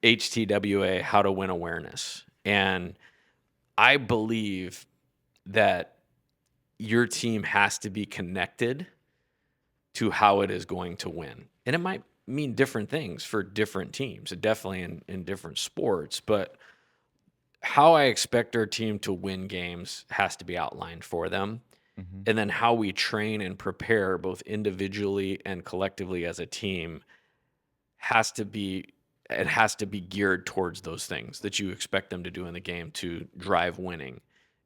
HTWA, How to Win Awareness. And I believe that your team has to be connected to how it is going to win. And it might mean different things for different teams, definitely in different sports. But how I expect our team to win games has to be outlined for them. Mhm. And then how we train and prepare both individually and collectively as a team has to be it has to be geared towards those things that you expect them to do in the game to drive winning.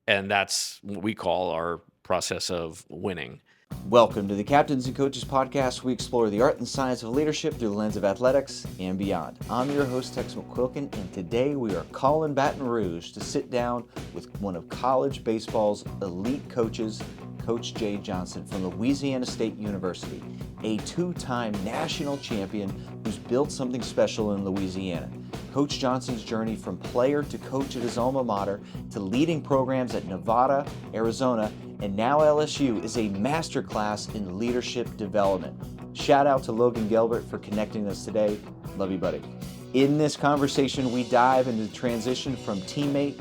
And that's what we call our process of winning. Welcome to the Captains and Coaches Podcast. We explore the art and science of leadership through the lens of athletics and beyond. I'm your host, Tex McQuilkin, and today we are calling Baton Rouge to sit down with one of college baseball's elite coaches, Coach Jay Johnson from Louisiana State University, a two-time national champion who's built something special in Louisiana. Coach Johnson's journey from player to coach at his alma mater to leading programs at Nevada, Arizona, and now LSU is a masterclass in leadership development. Shout out to Logan Gelbert for connecting us today. Love you, buddy. In this conversation, we dive into the transition from teammate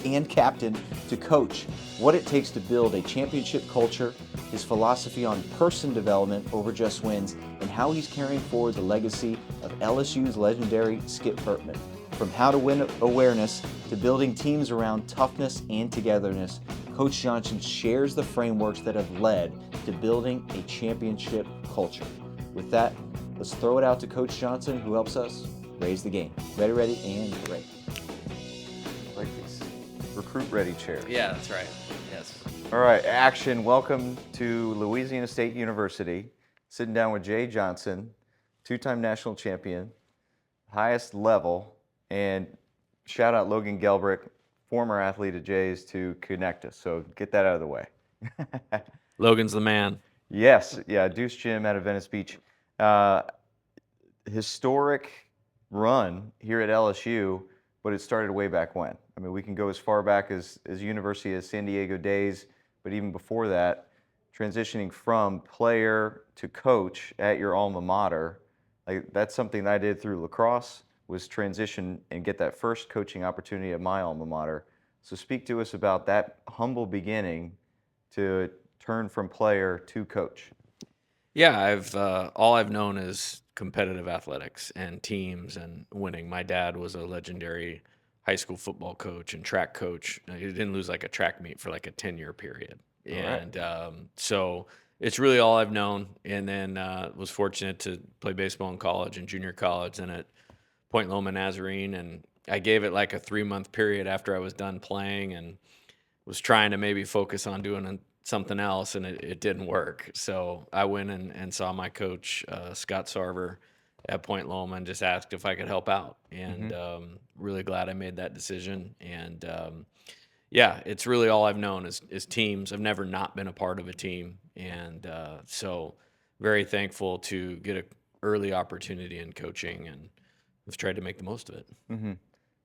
and captain to coach, what it takes to build a championship culture, his philosophy on person development over just wins, and how he's carrying forward the legacy of LSU's legendary Skip Bertman. From how to win awareness to building teams around toughness and togetherness, Coach Johnson shares the frameworks that have led to building a championship culture. With that, let's throw it out to Coach Johnson, who helps us raise the game. Ready, and great. Like these recruit-ready chairs. Yeah, that's right. Yes. All right, action. Welcome to Louisiana State University. Sitting down with Jay Johnson, two-time national champion, highest level, and shout out Logan Gelbrick, former athlete at Jay's, to connect us. So get that out of the way. Logan's the man. Yes, yeah, Deuce Gym out of Venice Beach. Historic run here at LSU, but it started way back when. I mean, we can go as far back as University of San Diego days, but even before that, transitioning from player to coach at your alma mater, like that's something that I did through lacrosse, was transition and get that first coaching opportunity at my alma mater. So speak to us about that humble beginning to turn from player to coach. Yeah, I've all I've known is competitive athletics and teams and winning. My dad was a legendary high school football coach and track coach. He didn't lose like a track meet for like a 10-year period. All right. And so it's really all I've known. And then was fortunate to play baseball in college and junior college and at Point Loma Nazarene. And I gave it like a 3-month period after I was done playing and was trying to maybe focus on doing something else, and it didn't work. So I went and saw my coach, Scott Sarver, at Point Loma and just asked if I could help out. And really glad I made that decision. And yeah, it's really all I've known is teams. I've never not been a part of a team. And so very thankful to get an early opportunity in coaching, and I've tried to make the most of it. Mm-hmm.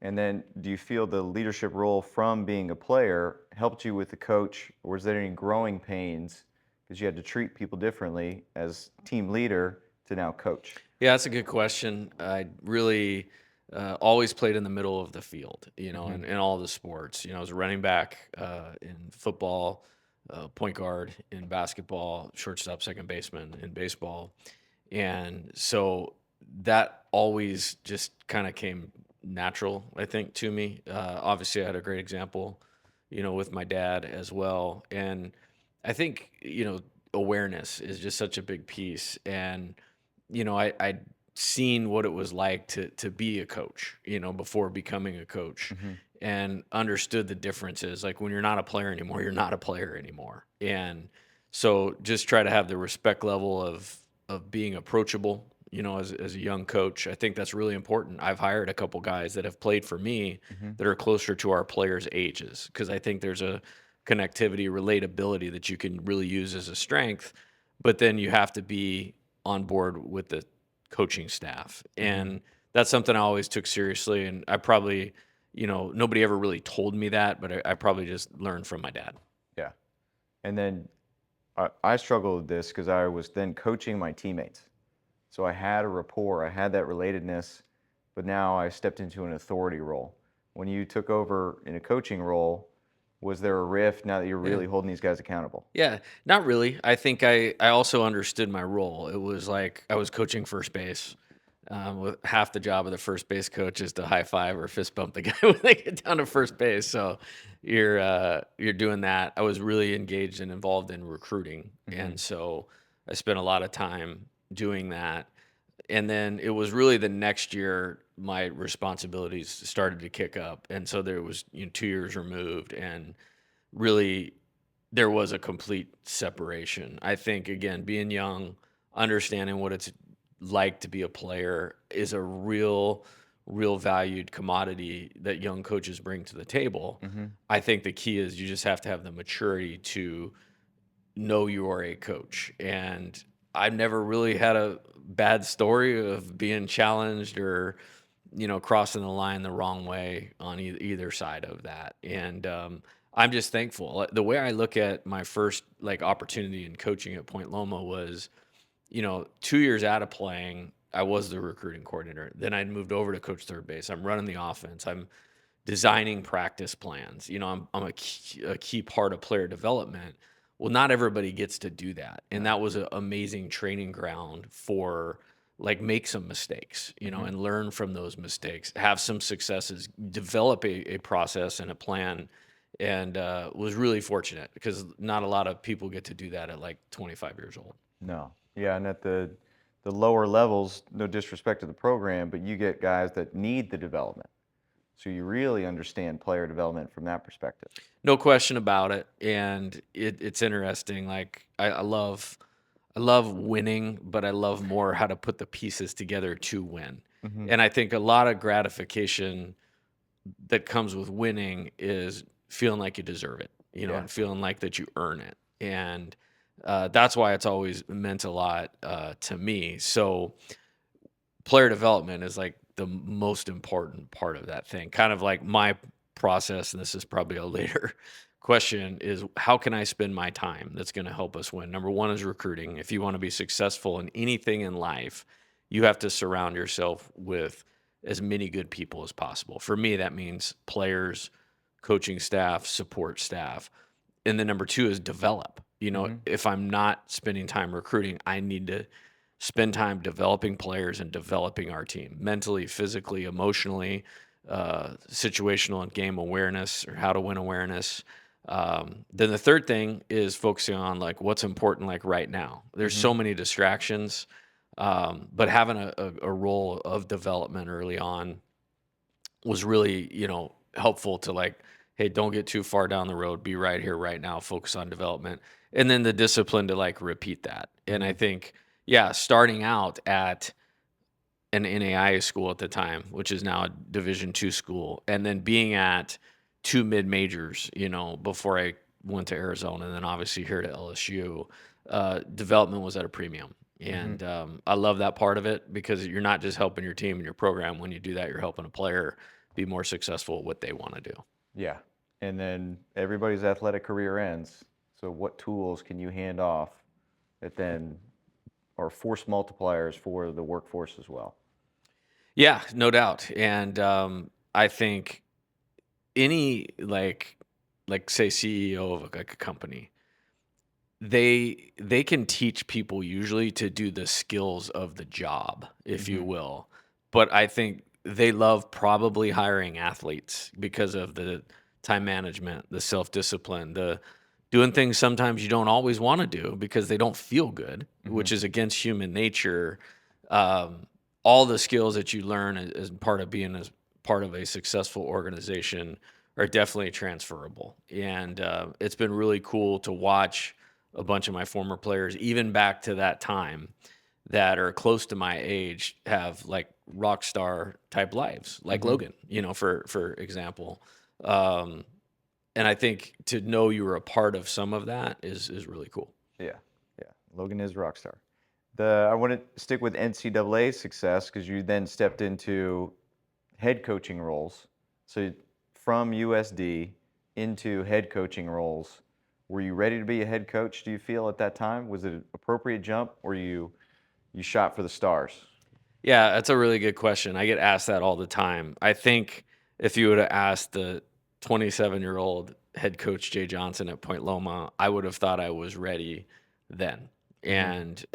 And then do you feel the leadership role from being a player helped you with the coach, or was there any growing pains because you had to treat people differently as team leader to now coach? Yeah, that's a good question. I really always played in the middle of the field, Mm-hmm. in all the sports. I was a running back in football, point guard in basketball, shortstop, second baseman in baseball. And so that always just kind of came natural, I think, to me. Obviously, I had a great example, with my dad as well. And I think, awareness is just such a big piece. And I'd seen what it was like to be a coach, before becoming a coach, Mm-hmm. and understood the differences. Like when you're not a player anymore, you're not a player anymore. And so just try to have the respect level of being approachable, as a young coach. I think that's really important. I've hired a couple guys that have played for me Mm-hmm. that are closer to our players' ages, because I think there's a connectivity, relatability that you can really use as a strength, but then you have to be on board with the coaching staff. Mm-hmm. And that's something I always took seriously. And I probably, nobody ever really told me that, but I probably just learned from my dad. Yeah. And then I struggled with this because I was then coaching my teammates. So I had a rapport, I had that relatedness, but now I stepped into an authority role. When you took over in a coaching role, was there a rift now that you're Yeah. really holding these guys accountable? Yeah, not really. I think I also understood my role. It was like I was coaching first base. With half the job of the first base coach is to high five or fist bump the guy when they get down to first base. So you're doing that. I was really engaged and involved in recruiting, Hmm. and so I spent a lot of time doing that. And then it was really the next year my responsibilities started to kick up, and so there was 2 years removed, and really there was a complete separation. I think again, being young, understanding what it's like to be a player is a real valued commodity that young coaches bring to the table. Hmm. I think the key is you just have to have the maturity to know you are a coach. And I've never really had a bad story of being challenged or crossing the line the wrong way on either side of that. And I'm just thankful. The way I look at my first like opportunity in coaching at Point Loma was, 2 years out of playing, I was the recruiting coordinator. Then I moved over to coach third base. I'm running the offense. I'm designing practice plans. I'm a key part of player development. Well, not everybody gets to do that, and No. that was an amazing training ground for like make some mistakes, Hmm. and learn from those mistakes, have some successes, develop a process and a plan, and was really fortunate because not a lot of people get to do that at like 25 years old. No. Yeah, and at the lower levels, no disrespect to the program, but you get guys that need the development. So you really understand player development from that perspective. No question about it, and it's interesting. Like I love winning, but I love more how to put the pieces together to win. Hmm. And I think a lot of gratification that comes with winning is feeling like you deserve it, Yeah. and feeling like that you earn it. And that's why it's always meant a lot to me. So player development is like the most important part of that thing. Kind of like my process, and this is probably a later question, is how can I spend my time that's going to help us win? Number one is recruiting. If you want to be successful in anything in life, you have to surround yourself with as many good people as possible. For me, that means players, coaching staff, support staff. And then number two is develop. Hmm. If I'm not spending time recruiting, I need to spend time developing players and developing our team mentally, physically, emotionally, situational and game awareness or how to win awareness. Then the third thing is focusing on like what's important, like right now. There's Hmm. so many distractions, but having a role of development early on was really, helpful to like, hey, don't get too far down the road. Be right here, right now. Focus on development, and then the discipline to like repeat that. And I Hmm. think, yeah, starting out at an NAIA school at the time, which is now a Division II school, and then being at two mid majors, before I went to Arizona, and then obviously here to LSU, development was at a premium. Hmm. And I love that part of it because you're not just helping your team and your program. When you do that, you're helping a player be more successful at what they want to do. Yeah. And then everybody's athletic career ends. So what tools can you hand off that then are force multipliers for the workforce as well? Yeah, no doubt. And I think any like say CEO of like a company, they can teach people usually to do the skills of the job, if you Hmm. will. But I think they love probably hiring athletes because of the time management, the self-discipline, the doing things sometimes you don't always want to do because they don't feel good, Hmm. which is against human nature. Um, all the skills that you learn as part of being as part of a successful organization are definitely transferable. And it's been really cool to watch a bunch of my former players, even back to that time, that are close to my age, have like rock star type lives, like Hmm. Logan, for example. Um, and I think to know you were a part of some of that is really cool. Yeah. Yeah. Logan is a rock star. I want to stick with NCAA success because you then stepped into head coaching roles. So from USD into head coaching roles, were you ready to be a head coach, do you feel at that time? Was it an appropriate jump or you shot for the stars? Yeah, that's a really good question. I get asked that all the time. I think if you would have asked the 27-year-old head coach Jay Johnson at Point Loma, I would have thought I was ready then, Hmm. and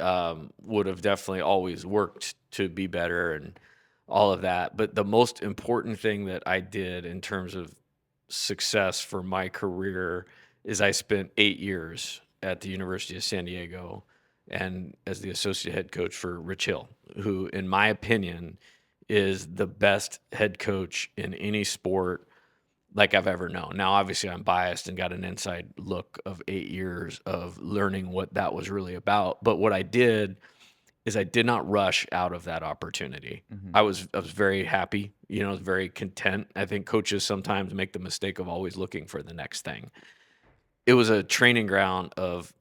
would have definitely always worked to be better and all of that. But the most important thing that I did in terms of success for my career is I spent 8 years at the University of San Diego and as the associate head coach for Rich Hill, who, in my opinion, is the best head coach in any sport like I've ever known. Now, obviously, I'm biased and got an inside look of 8 years of learning what that was really about. But what I did is I did not rush out of that opportunity. Hmm. I was very happy, very content. I think coaches sometimes make the mistake of always looking for the next thing. It was a training ground of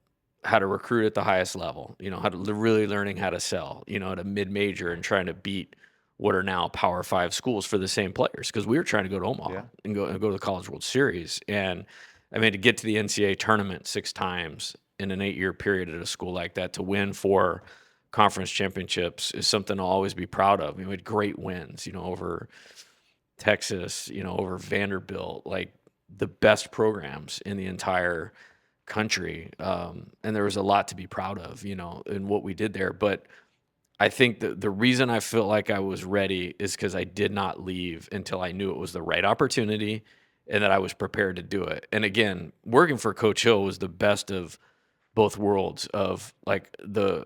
how to recruit at the highest level, how to really learning how to sell, at a mid-major and trying to beat what are now Power 5 schools for the same players because we were trying to go to Omaha Yeah. and go to the College World Series. And I mean, to get to the NCAA tournament 6 times in an 8-year period at a school like that, to win 4 conference championships is something I'll always be proud of. We had great wins, over Texas, over Vanderbilt, like the best programs in the entire country. And there was a lot to be proud of, in what we did there. But I think the reason I felt like I was ready is because I did not leave until I knew it was the right opportunity and that I was prepared to do it. And again, working for Coach Hill was the best of both worlds of like the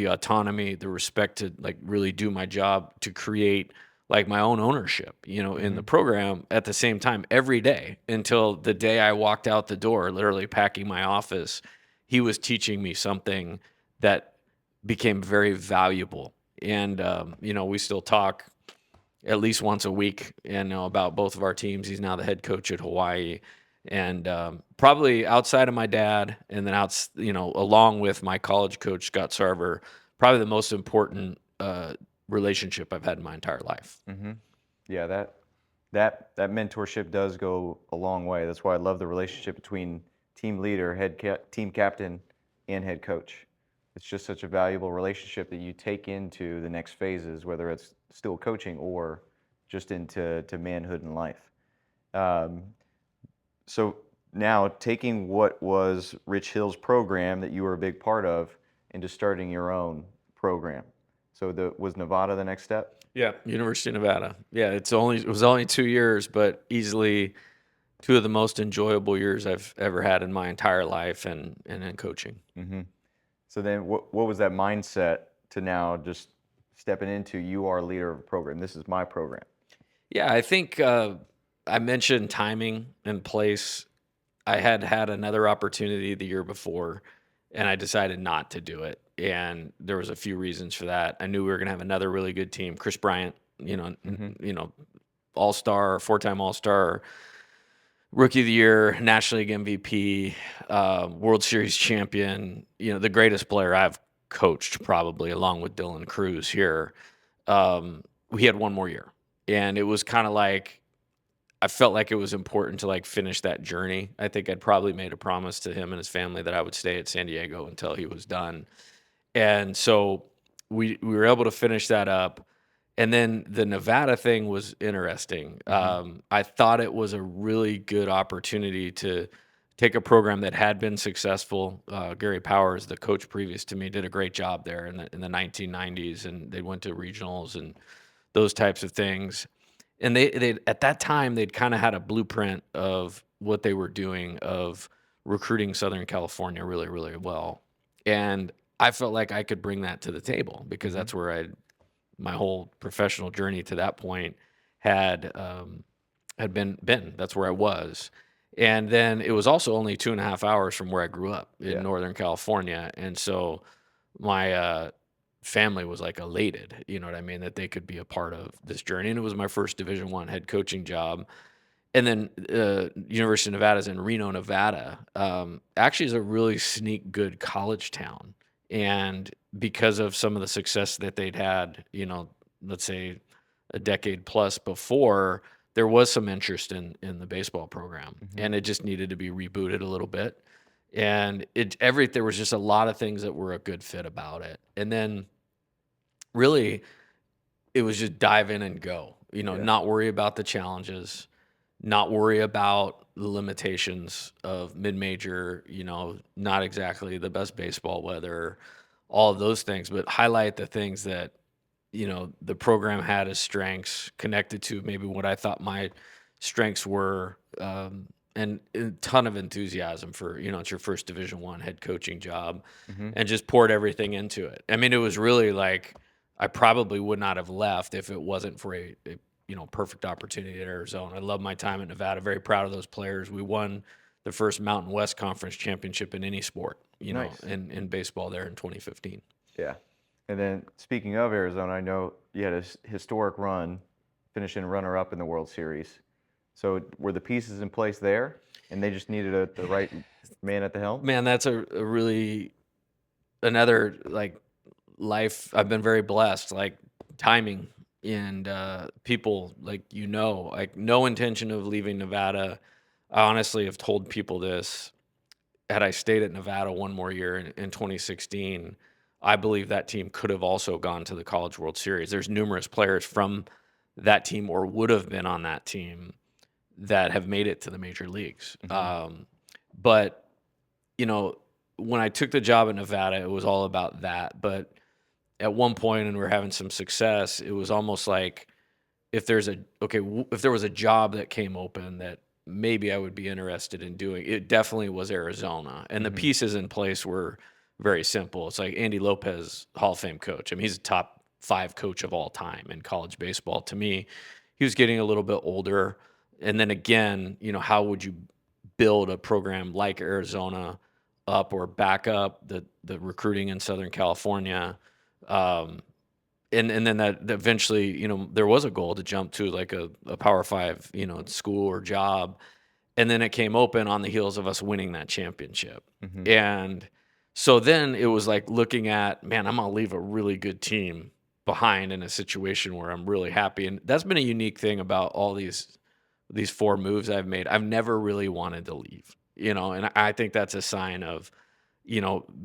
autonomy, the respect to like really do my job to create like my own ownership, in the Hmm. program at the same time every day until the day I walked out the door, literally packing my office. He was teaching me something that became very valuable. And, we still talk at least once a week, about both of our teams. He's now the head coach at Hawaii. And probably outside of my dad, and then along with my college coach, Scott Sarver, probably the most important relationship I've had in my entire life. Hmm. Yeah, that mentorship does go a long way. That's why I love the relationship between team leader, team captain, and head coach. It's just such a valuable relationship that you take into the next phases, whether it's still coaching or just into manhood and life. Um, so now taking what was Rich Hill's program that you were a big part of into starting your own program. So was Nevada the next step? Yeah, University of Nevada. Yeah, it was only 2 years, but easily two of the most enjoyable years I've ever had in my entire life, and in coaching. Hmm. So then what was that mindset to now just stepping into you are a leader of a program. This is my program. Yeah, I think I mentioned timing and place. I had had another opportunity the year before, and I decided not to do it. And there was a few reasons for that. I knew we were going to have another really good team. Chris Bryant, Hmm. All Star, 4-time All Star, Rookie of the Year, National League MVP, World Series champion. The greatest player I've coached probably, along with Dylan Cruz here. We had one more year, and it was kind of like I felt like it was important to like finish that journey. I think I'd probably made a promise to him and his family that I would stay at San Diego until he was done. And so we were able to finish that up. And then the Nevada thing was interesting. Hmm. I thought it was a really good opportunity to take a program that had been successful. Gary Powers, the coach previous to me, did a great job there in the 1990s, and they went to regionals and those types of things. And they at that time they'd kind of had a blueprint of what they were doing of recruiting Southern California really, really well. And I felt like I could bring that to the table because Hmm. that's where my whole professional journey to that point had been. That's where I was. And then it was also only 2.5 hours from where I grew up in Yeah. Northern California. And so my family was like elated, you know what I mean, that they could be a part of this journey. And it was my first Division 1 head coaching job. And then University of Nevada's in Reno, Nevada. Actually, is a really sneak good college town, and because of some of the success that they'd had, let's say a decade plus before, there was some interest in the baseball program, Hmm. and it just needed to be rebooted a little bit. And there was just a lot of things that were a good fit about it. And then really it was just dive in and go, Yeah. not worry about the challenges, not worry about the limitations of mid-major, not exactly the best baseball weather, all of those things, but highlight the things that, the program had as strengths connected to maybe what I thought my strengths were, and a ton of enthusiasm for, it's your first Division I head coaching job, Hmm. and just poured everything into it. I mean, it was really like I probably would not have left if it wasn't for a perfect opportunity at Arizona. I love my time at Nevada. Very proud of those players. We won the first Mountain West Conference championship in any sport, Nice. in baseball there in 2015. Yeah. And then speaking of Arizona, I know you had a historic run, finishing runner-up in the World Series. So were the pieces in place there, and they just needed the right man at the helm? Man, that's a really another like life. I've been very blessed, like timing and people like like no intention of leaving Nevada. I honestly have told people this. Had I stayed at Nevada one more year in 2016, I believe that team could have also gone to the College World Series. There's numerous players from that team or would have been on that team that have made it to the major leagues. Hmm. But you know, when I took the job in Nevada, it was all about that. But at one point, and we're having some success, it was almost like if there was a job that came open that maybe I would be interested in doing, it definitely was Arizona. And the Hmm. pieces in place were very simple. It's like Andy Lopez, Hall of Fame coach. I mean, he's a top 5 coach of all time in college baseball. To me, he was getting a little bit older. And then again, how would you build a program like Arizona up or back up the recruiting in Southern California? Um, and then that eventually, there was a goal to jump to like a Power 5, school or job, and then it came open on the heels of us winning that championship. Hmm. And so then it was like looking at, man, I'm gonna leave a really good team behind in a situation where I'm really happy. And that's been a unique thing about all these 4 moves I've made. I've never really wanted to leave, and I think that's a sign of,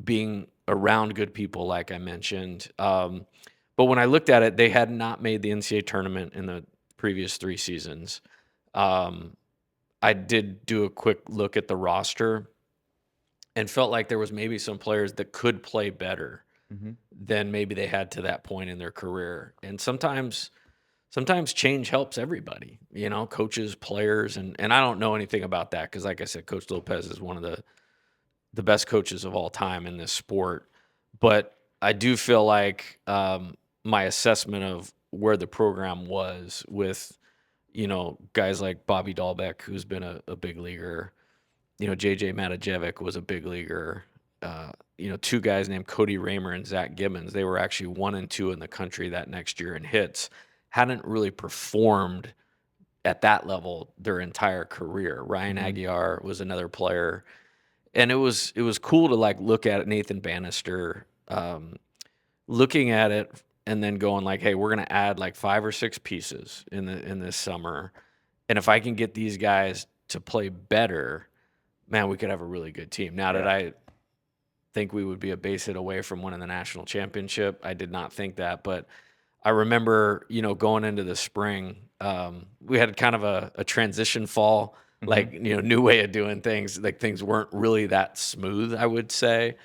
being around good people, like I mentioned. But when I looked at it, they had not made the NCAA tournament in the previous 3 seasons. Um, I did do a quick look at the roster and felt like there was maybe some players that could play better Hmm. than maybe they had to that point in their career. And sometimes change helps everybody, coaches, players, and I don't know anything about that because, like I said, Coach Lopez is one of the best coaches of all time in this sport. But I do feel like my assessment of where the program was with, guys like Bobby Dahlbeck, who's been a big leaguer, JJ Matajevic was a big leaguer. 2 guys named Cody Raymer and Zach Gibbons. They were actually 1 and 2 in the country that next year in hits. Hadn't really performed at that level their entire career. Ryan Hmm. Aguiar was another player, and it was cool to like look at it, Nathan Bannister, looking at it and then going like, hey, we're gonna add like 5 or 6 pieces in this summer, and if I can get these guys to play better, man, we could have a really good team. Now, did Yeah. I think we would be a base hit away from winning the national championship? I did not think that, but I remember, going into the spring, we had kind of a transition fall, Hmm. like, new way of doing things. Like things weren't really that smooth, I would say.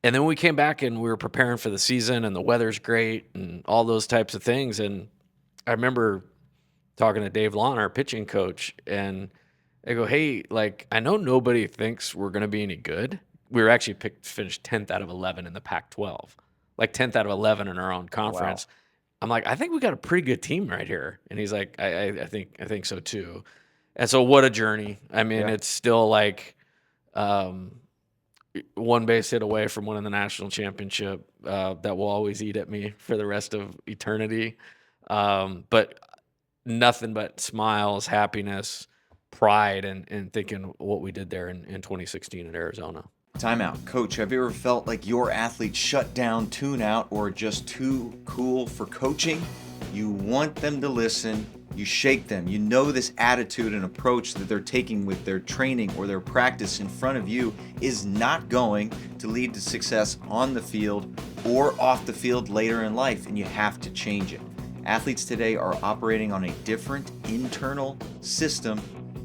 And then we came back and we were preparing for the season and the weather's great and all those types of things. And I remember talking to Dave Lawn, our pitching coach, and I go, hey, like, I know nobody thinks we're going to be any good. We were actually finished 10th out of 11 in the Pac 12, like 10th out of 11 in our own Wow. conference. I'm like, I think we got a pretty good team right here. And he's like, I think so too. And so what a journey. I mean, Yeah. it's still like, um, 1 base hit away from winning the national championship, that will always eat at me for the rest of eternity. But nothing but smiles, happiness, pride, and thinking what we did there in 2016 in Arizona. Timeout. Coach, have you ever felt like your athletes shut down, tune out, or just too cool for coaching? You want them to listen, you shake them. You know this attitude and approach that they're taking with their training or their practice in front of you is not going to lead to success on the field or off the field later in life, and you have to change it. Athletes today are operating on a different internal system,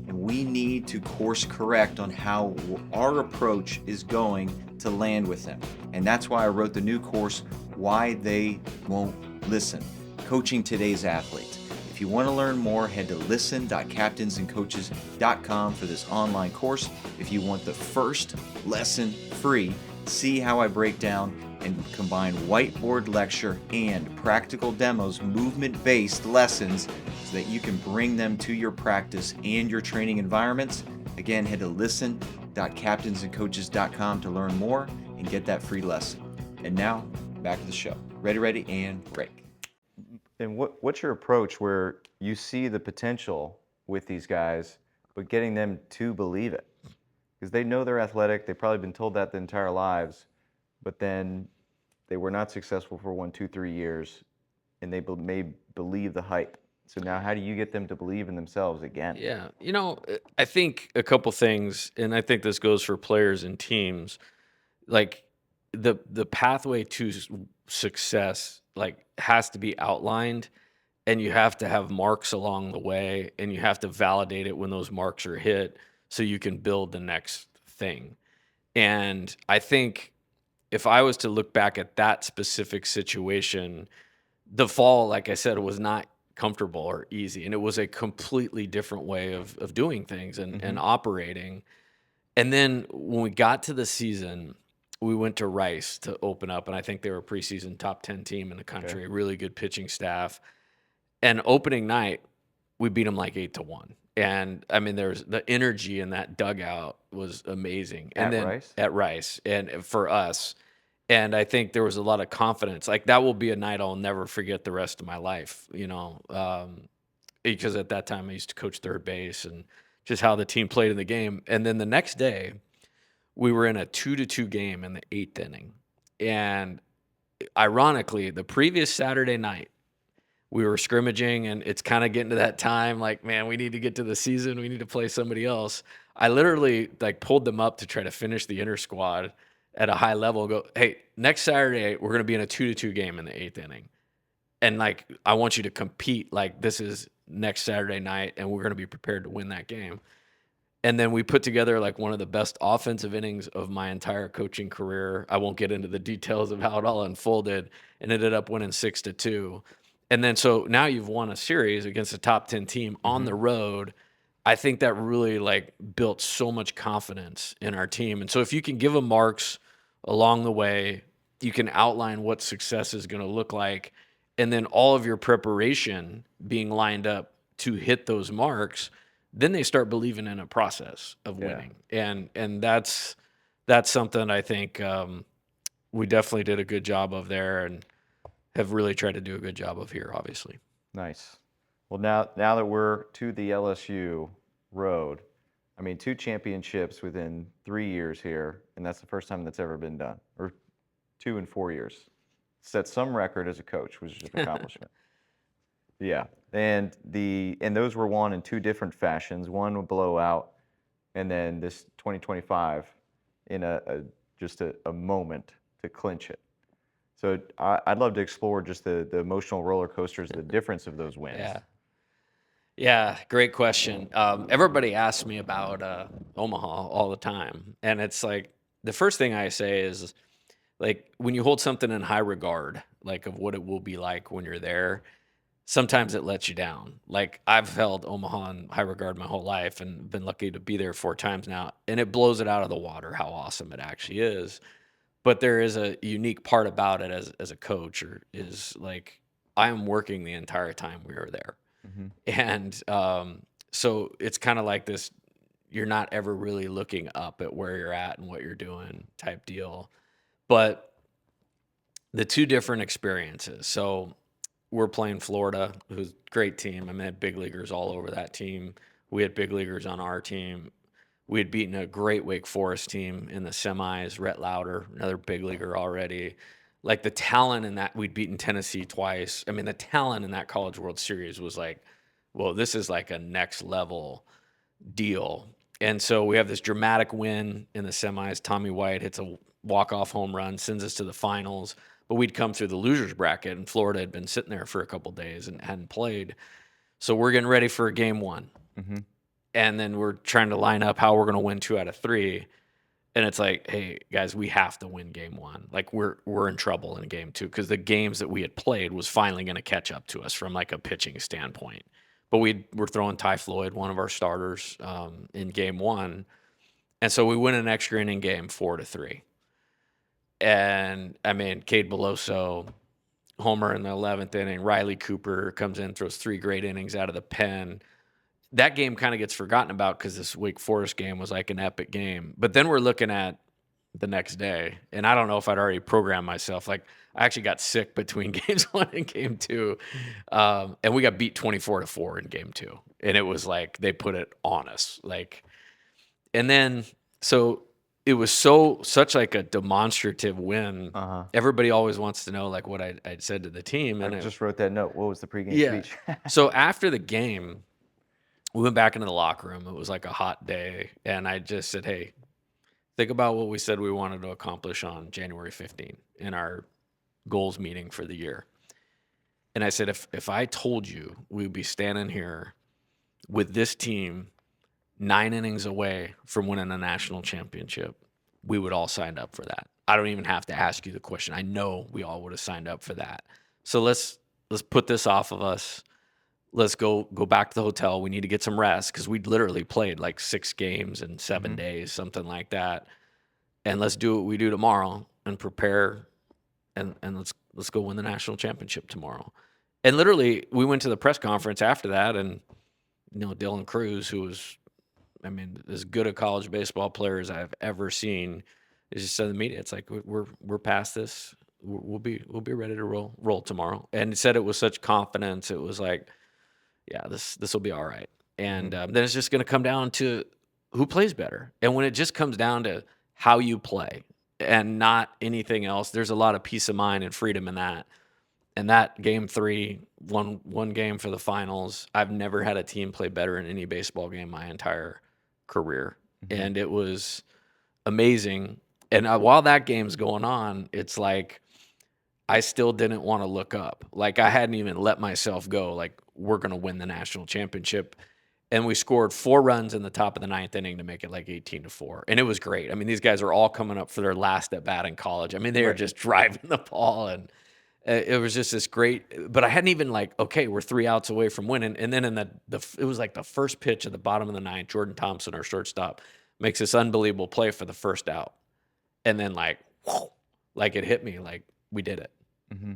and we need to course correct on how our approach is going to land with them. And that's why I wrote the new course, Why They Won't Listen, Coaching Today's Athletes. If you want to learn more, head to listen.captainsandcoaches.com for this online course. If you want the first lesson free, see how I break down and combine whiteboard lecture and practical demos, movement-based lessons, so that you can bring them to your practice and your training environments. Again, head to listen.captainsandcoaches.com to learn more and get that free lesson. And now, back to the show. Ready, and break. And what's your approach where you see the potential with these guys, but getting them to believe it? Because they know they're athletic, they've probably been told that the entire lives, but then they were not successful for 1, 2, 3 years, and they may believe the hype. So now how do you get them to believe in themselves again? Yeah, I think a couple things, and I think this goes for players and teams. Like the pathway to success, like, has to be outlined, and you have to have marks along the way, and you have to validate it when those marks are hit, so you can build the next thing. And I think if I was to look back at that specific situation, the fall, like I said, was not comfortable or easy, and it was a completely different way of doing things and operating. And then when we got to the season, we went to Rice to open up, and I think they were a preseason top 10 team in the Okay. country, really good pitching staff. And opening night, we beat them like 8-1. And I mean, there's the energy in that dugout was amazing. And At then Rice? at Rice, and for us, and I think there was a lot of confidence. Like, that will be a night I'll never forget the rest of my life, because at that time I used to coach third base and just how the team played in the game. And then the next day, we were in a 2-2 game in the eighth inning. And ironically, the previous Saturday night, we were scrimmaging, and it's kind of getting to that time, like, man, we need to get to the season. We need to play somebody else. I literally like pulled them up to try to finish the inter squad at a high level and go, hey, next Saturday, we're going to be in a 2-2 game in the eighth inning. And like, I want you to compete. Like, this is next Saturday night, and we're going to be prepared to win that game. And then we put together like one of the best offensive innings of my entire coaching career. I won't get into the details of how it all unfolded, and ended up winning 6-2. And then so now you've won a series against a top 10 team on the road. I think that really like built so much confidence in our team. And so if you can give them marks along the way, you can outline what success is going to look like, and then all of your preparation being lined up to hit those marks, then they start believing in a process of Yeah. winning. And that's something I think we definitely did a good job of there, and have really tried to do a good job of here, obviously. Nice. Well, now that we're to the LSU road, I mean, 2 championships within 3 years here, and that's the first time that's ever been done, or 2 in 4 years. Set some record as a coach, which is an accomplishment. Yeah, and those were won in 2 different fashions. One a blowout, and then this 2025 in just a moment to clinch it. So I'd love to explore just the emotional roller coasters, the difference of those wins. Yeah. Yeah, great question. Everybody asks me about Omaha all the time. And it's like, the first thing I say is, like, when you hold something in high regard, like of what it will be like when you're there, sometimes it lets you down. Like, I've held Omaha in high regard my whole life and been lucky to be there 4 times now, and it blows it out of the water how awesome it actually is. But there is a unique part about it as a coach, or is like, I am working the entire time we are there. Mhm. And so it's kind of like this, you're not ever really looking up at where you're at and what you're doing type deal. But the 2 different experiences. So we're playing Florida, who's a great team. I mean, I had big leaguers all over that team. We had big leaguers on our team. We had beaten a great Wake Forest team in the semis. Rhett Lauder, another big leaguer already. Like, the talent in that, we'd beaten Tennessee twice. I mean, the talent in that College World Series was like, well, this is like a next level deal. And so we have this dramatic win in the semis. Tommy White hits a walk-off home run, sends us to the finals. but we'd come through the losers bracket, and Florida had been sitting there for a couple days and hadn't played. So we're getting ready for game one. Mhm. And then we're trying to line up how we're going to win 2 out of 3. And it's like, hey, guys, we have to win game one. Like we're in trouble in game two because the games that we had played was finally going to catch up to us from like a pitching standpoint. But we're throwing Ty Floyd, one of our starters, in game one. And so we win an extra inning game 4-3. And I mean, Cade Beloso, homer in the 11th inning. Riley Cooper comes in, throws 3 great innings out of the pen. That game kind of gets forgotten about because this Wake Forest game was like an epic game. But then we're looking at the next day, and I don't know if I'd already programmed myself. Like I actually got sick between games 1 and game 2, and we got beat 24-4 in game 2, and it was like they put it on us. Like, and then so it was such like a demonstrative win. Uh-huh. Everybody always wants to know like what I'd said to the team, I and just wrote that note. What was the pregame yeah. speech? So after the game, we went back into the locker room. It was like a hot day, and I just said, "Hey, think about what we said we wanted to accomplish on January 15th in our goals meeting for the year." And I said, if I told you we'd be standing here with this team 9 innings away from winning a national championship, we would all sign up for that. I don't even have to ask you the question. I know we all would have signed up for that. So let's put this off of us. Let's go back to the hotel. We need to get some rest because we'd literally played like 6 games in 7 days, something like that. And let's do what we do tomorrow and prepare, and let's go win the national championship tomorrow. And literally, we went to the press conference after that, and Dylan Cruz, who was, I mean, as good a college baseball player as I've ever seen, is just said to the media, it's like we're past this. We'll be ready to roll tomorrow. And he said it with such confidence. It was like, yeah, this will be all right. And then it's just going to come down to who plays better. And when it just comes down to how you play and not anything else, there's a lot of peace of mind and freedom in that. And that game 3, one game for the finals. I've never had a team play better in any baseball game my entire career, and it was amazing. And while that game's going on, it's like I still didn't want to look up. Like I hadn't even let myself go. Like we're gonna win the national championship. And we scored 4 runs in the top of the 9th inning to make it like 18-4. And it was great. I mean, these guys are all coming up for their last at bat in college. I mean, they are just driving the ball, and it was just this great. But I hadn't even like, okay, we're 3 outs away from winning. And then in it was like the first pitch at the bottom of the 9th, Jordan Thompson, our shortstop, makes this unbelievable play for the first out. And then like, whoa, like it hit me, like we did it.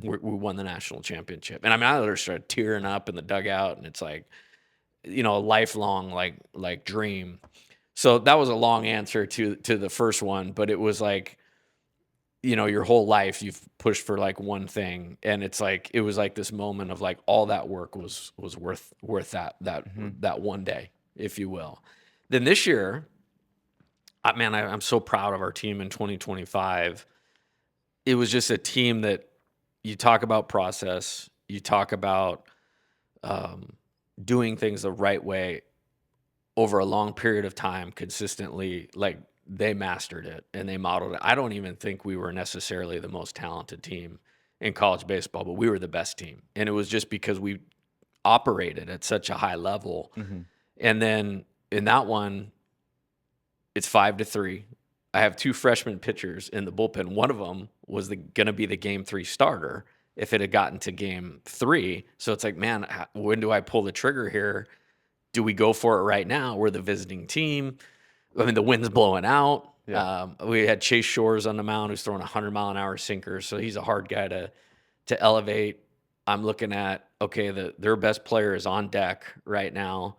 We won the national championship. And I mean, I literally started tearing up in the dugout, and it's like, a lifelong like dream. So that was a long answer to the first one, but it was like, your whole life you've pushed for like one thing, and it's like it was like this moment of like all that work was worth that one day, if you will. Then this year, I'm so proud of our team in 2025. It was just a team that you talk about process, you talk about doing things the right way over a long period of time consistently. Like they mastered it and they modeled it. I don't even think we were necessarily the most talented team in college baseball, but we were the best team. And it was just because we operated at such a high level. And then in that one, it's 5-3. I have 2 freshman pitchers in the bullpen. One of them was going to be the game 3 starter if it had gotten to game 3. So it's like, man, when do I pull the trigger here? Do we go for it right now? We're the visiting team. I mean, the wind's blowing out. Yeah. We had Chase Shores on the mound who's throwing 100-mile-an-hour sinker, so he's a hard guy to elevate. I'm looking at, okay, their best player is on deck right now.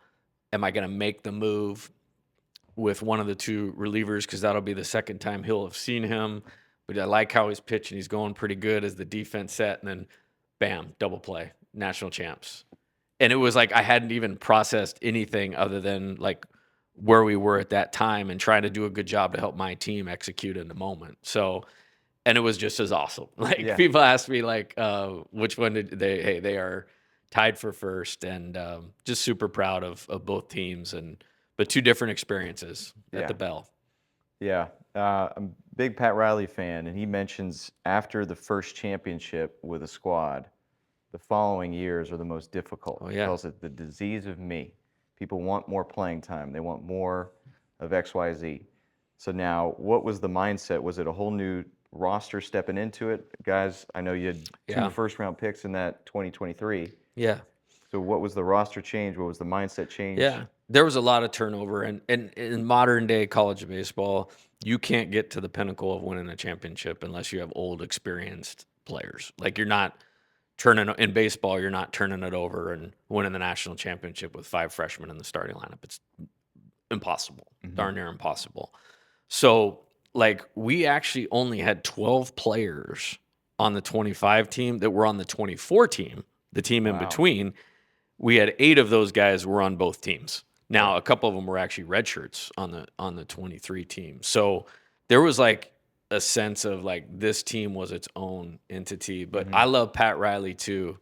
Am I going to make the move with one of the 2 relievers, because that'll be the second time he'll have seen him? But I like how he's pitching. He's going pretty good as the defense set, and then bam, double play, national champs. And it was like I hadn't even processed anything other than like where we were at that time and trying to do a good job to help my team execute in the moment. So, and it was just as awesome. Like people ask me like, which one did they are tied for first, and just super proud of both teams, but 2 different experiences at the Bell. Yeah. I'm a big Pat Riley fan, and he mentions after the first championship with a squad, the following years are the most difficult. Oh He yeah. calls it the disease of me. People want more playing time. They want more of XYZ. So now, what was the mindset? Was it a whole new roster stepping into it? Guys, I know you had two Yeah. first-round picks in that 2023. Yeah. So what was the roster change? What was the mindset change? Yeah. There was a lot of turnover, and in modern day college baseball, you can't get to the pinnacle of winning a championship unless you have old, experienced players. Like you're not turning in baseball, you're not turning it over and winning the national championship with 5 freshmen in the starting lineup. It's impossible, Mhm. darn near impossible. So, like, we actually only had 12 players on the 25 team that were on the 24 team, the team in Wow. between. We had 8 of those guys were on both teams. Yeah. Now, a couple of them were actually red shirts on the 23 team. So, there was like a sense of like this team was its own entity, but I Mhm. love Pat Riley too.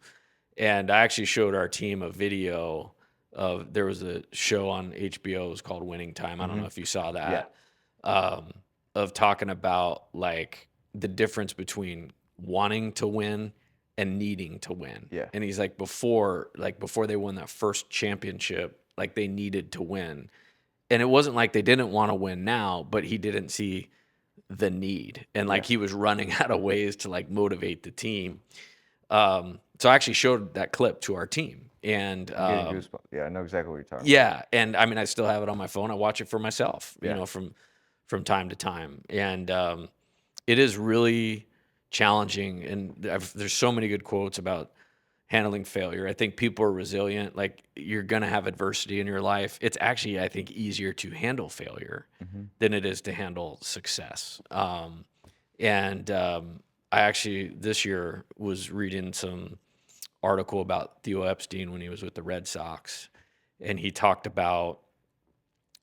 And I actually showed our team a video of there was a show on HBO, it was called Winning Time. I don't know Mhm. if you saw Yeah. that. Um, of talking about like the difference between wanting to win and needing to win. Yeah. And he's like before they won that first championship, like they needed to win. And it wasn't like they didn't want to win now, but he didn't see the need. And like Yeah. he was running out of ways to like motivate the team. So I actually showed that clip to our team, and I'm getting goosebumps. Yeah, I know exactly what you're talking about. yeah, and I mean, I still have it on my phone. I watch it for myself, Yeah. from time to time, and it is really challenging. And there's so many good quotes about handling failure. I think people are resilient. Like you're gonna have adversity in your life. It's actually, I think, easier to handle failure Mhm. than it is to handle success. And I actually this year was reading some article about Theo Epstein when he was with the Red Sox, and he talked about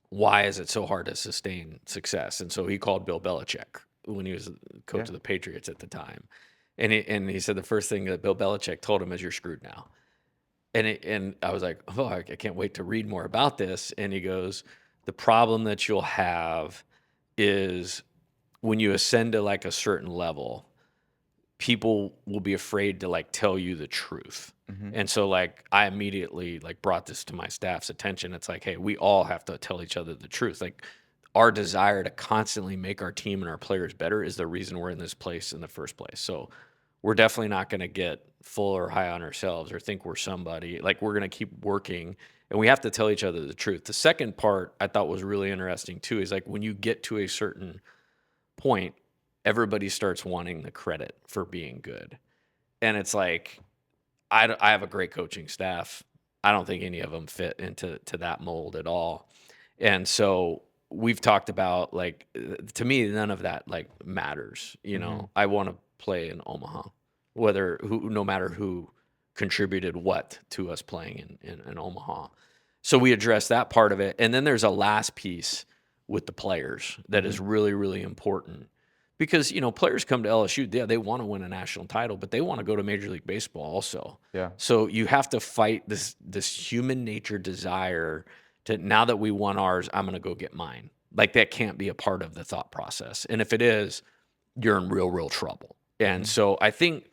why is it so hard to sustain success, and so he called Bill Belichick when he was coach Yeah. of the Patriots at the time, and he said the first thing that Bill Belichick told him is you're screwed now, and I was like, oh, I can't wait to read more about this, and he goes, the problem that you'll have is when you ascend to like a certain level, people will be afraid to like tell you the truth. Mhm. And so like I immediately like brought this to my staff's attention. It's like, hey, we all have to tell each other the truth. Like our desire to constantly make our team and our players better is the reason we're in this place in the first place. So we're definitely not going to get full or high on ourselves or think we're somebody. Like we're going to keep working and we have to tell each other the truth. The second part I thought was really interesting too is like when you get to a certain point, everybody starts wanting the credit for being good. And it's like, I have a great coaching staff. I don't think any of them fit into that mold at all. And so we've talked about like, to me, none of that like matters. You Mhm. know, I want to play in Omaha, no matter who contributed what to us playing in Omaha. So we address that part of it. And then there's a last piece with the players that is Mhm. really, really important because, you know, players come to LSU, yeah, they want to win a national title, but they want to go to Major League Baseball also. Yeah. So you have to fight this human nature desire to now that we won ours, I'm going to go get mine. Like that can't be a part of the thought process. And if it is, you're in real trouble. And Mhm. so I think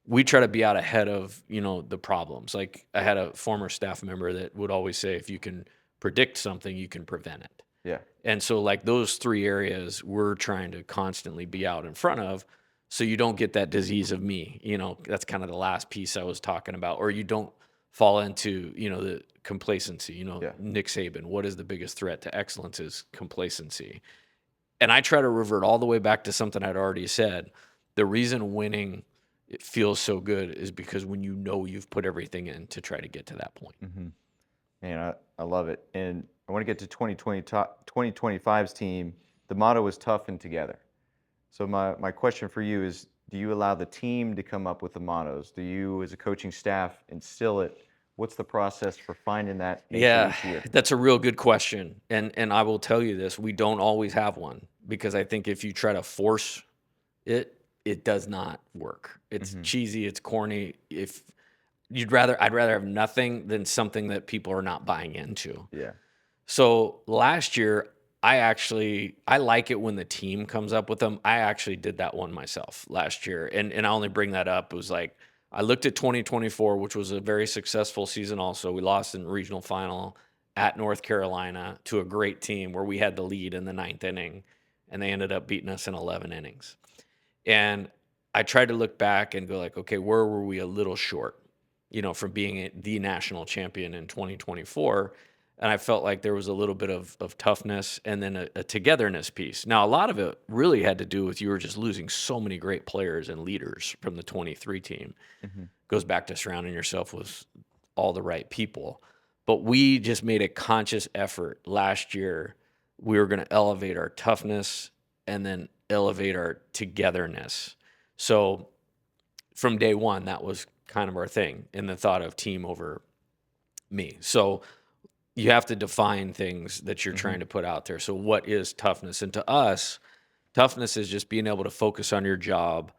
we try to be out ahead of, you know, the problems. Like I had a former staff member that would always say, if you can predict something, you can prevent it. Yeah. And so like those 3 areas we're trying to constantly be out in front of so you don't get that disease of me, you know, that's kind of the last piece I was talking about, or you don't fall into, you know, the complacency, you know, Yeah. Nick Saban, what is the biggest threat to excellence is complacency. And I try to revert all the way back to something I'd already said. The reason winning it feels so good is because when you know you've put everything in to try to get to that point. Mhm. Man, I love it. And I want to get to 2025's team. The motto was tough and together. So my question for you is, do you allow the team to come up with the mottos? Do you, as a coaching staff, instill it? What's the process for finding that nature Yeah, each year? that's a real good question. And I will tell you this, we don't always have one because I think if you try to force it, it does not work. It's Mhm. cheesy, it's corny. If I'd rather have nothing than something that people are not buying into. Yeah. So last year I like it when the team comes up with them. I actually did that one myself last year, and I only bring that up. It was like I looked at 2024, which was a very successful season. Also, we lost in regional final at North Carolina to a great team where we had the lead in the ninth inning, and they ended up beating us in 11 innings. And I tried to look back and go like, okay, where were we a little short, from being the national champion in 2024? And I felt like there was a little bit of toughness and then a togetherness piece. Now, a lot of it really had to do with you were just losing so many great players and leaders from the 23 team. Mhm. Goes back to surrounding yourself with all the right people. But we just made a conscious effort last year. We were going to elevate our toughness and then elevate our togetherness. So from day one, that was kind of our thing in the thought of team over me. So you have to define things that you're trying Mhm. to put out there. So what is toughness? And to us, toughness is just being able to focus on your job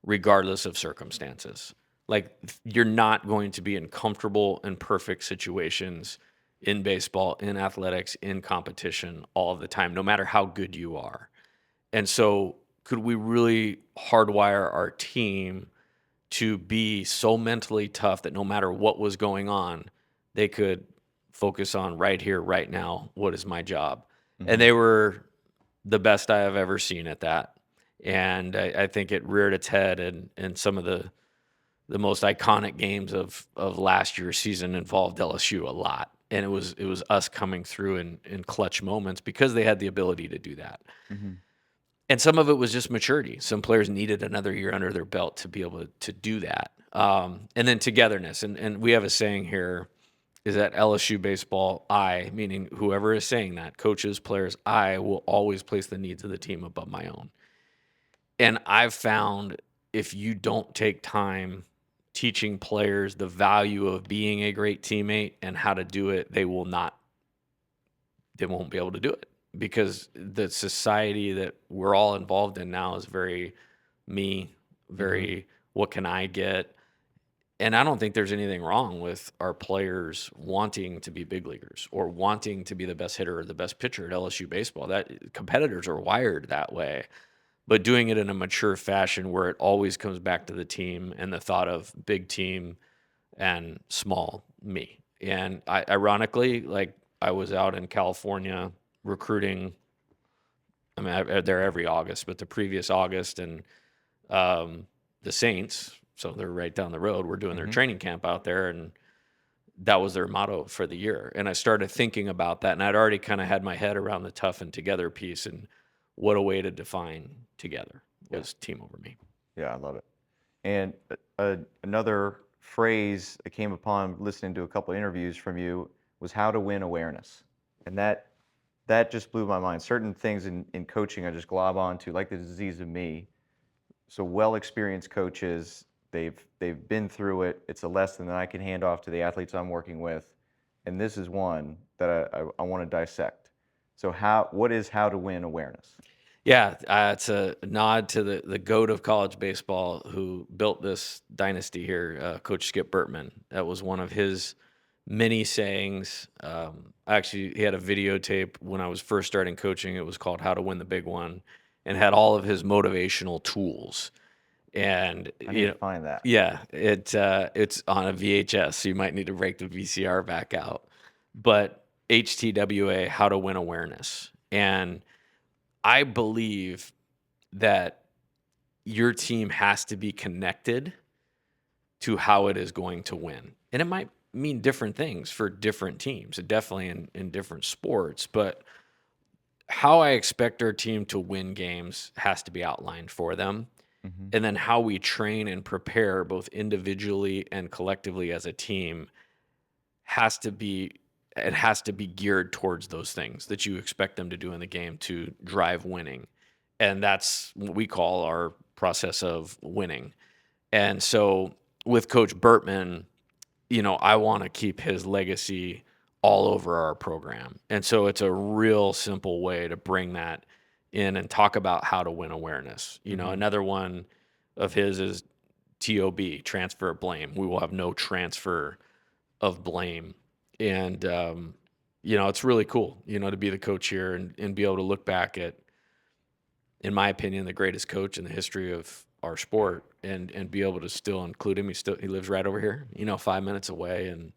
regardless of circumstances. Like you're not going to be in comfortable and perfect situations in baseball, in athletics, in competition all of the time, no matter how good you are. And so, could we really hardwire our team to be so mentally tough that no matter what was going on, they could focus on right here, right now, what is my job? And Mhm. they were the best I have ever seen at that. And I think it reared its head in some of the most iconic games of last year's season involved LSU a lot. And it was us coming through in clutch moments because they had the ability to do that. Mhm. And some of it was just maturity. Some players needed another year under their belt to be able to do that. And then togetherness. And we have a saying here is that LSU baseball, meaning whoever is saying that, coaches, players, I will always place the needs of the team above my own. And I've found if you don't take time teaching players the value of being a great teammate and how to do it, they won't be able to do it because the society that we're all involved in now is very me, Mhm. very what can I get? And I don't think there's anything wrong with our players wanting to be big leaguers or wanting to be the best hitter or the best pitcher at LSU baseball. That competitors are wired that way, but doing it in a mature fashion where it always comes back to the team and the thought of big team and small me. And ironically, like I was out in California recruiting. I mean, I'm there every August, but the previous August and the Saints, so they're right down the road, were doing their Mhm. training camp out there, and that was their motto for the year. And I started thinking about that, and I'd already kind of had my head around the tough and together piece, and what a way to define together Yeah. was team over me. Yeah, I love it. And another phrase I came upon listening to a couple of interviews from you was how to win awareness. And that just blew my mind. Certain things in coaching I just glob onto, like the disease of me. So well-experienced coaches, they've been through it. It's a lesson that I can hand off to the athletes I'm working with. And this is one that I want to dissect. So what is how to win awareness? Yeah, it's a nod to the goat of college baseball who built this dynasty here, Coach Skip Bertman. That was one of his many sayings. Actually, he had a videotape when I was first starting coaching. It was called "How to Win the Big One," and had all of his motivational tools. And I need to find that. yeah, it's on a VHS, so you might need to break the VCR back out. But HTWA, How to Win Awareness, and I believe that your team has to be connected to how it is going to win. And it might mean different things for different teams, definitely in different sports. But how I expect our team to win games has to be outlined for them. Hmm. And then how we train and prepare both individually and collectively as a team has to be it has to be geared towards those things that you expect them to do in the game to drive winning. And that's what we call our process of winning. And so with Coach Bertman, I want to keep his legacy all over our program. And so it's a real simple way to bring that in and talk about how to win awareness. Hmm. Another one of his is TOB, transfer of blame. We will have no transfer of blame. And it's really cool, to be the coach here and be able to look back at, in my opinion, the greatest coach in the history of our sport, and be able to still include him. He lives right over here, 5 minutes away. And,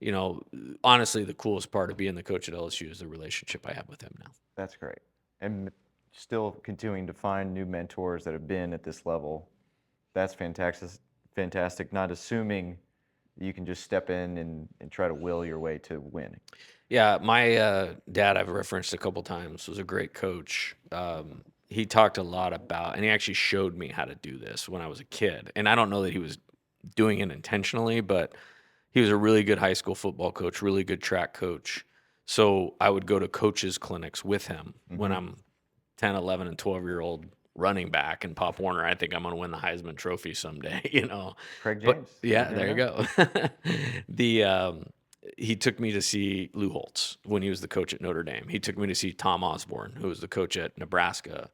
you know, honestly, the coolest part of being the coach at LSU is the relationship I have with him now. That's great. And still continuing to find new mentors that have been at this level. That's fantastic. Fantastic. Not assuming you can just step in and try to will your way to winning. Yeah, my dad, I've referenced a couple times, was a great coach. He talked a lot about, and he actually showed me how to do this when I was a kid. And I don't know that he was doing it intentionally, but he was a really good high school football coach, really good track coach. So I would go to coaches' clinics with him when Mm-hmm. I'm 10, 11, and 12-year-old running back in Pop Warner. I think I'm going to win the Heisman Trophy someday, Craig But James. You yeah, never there you know. go. the He took me to see Lou Holtz when he was the coach at Notre Dame. He took me to see Tom Osborne, who was the coach at Nebraska,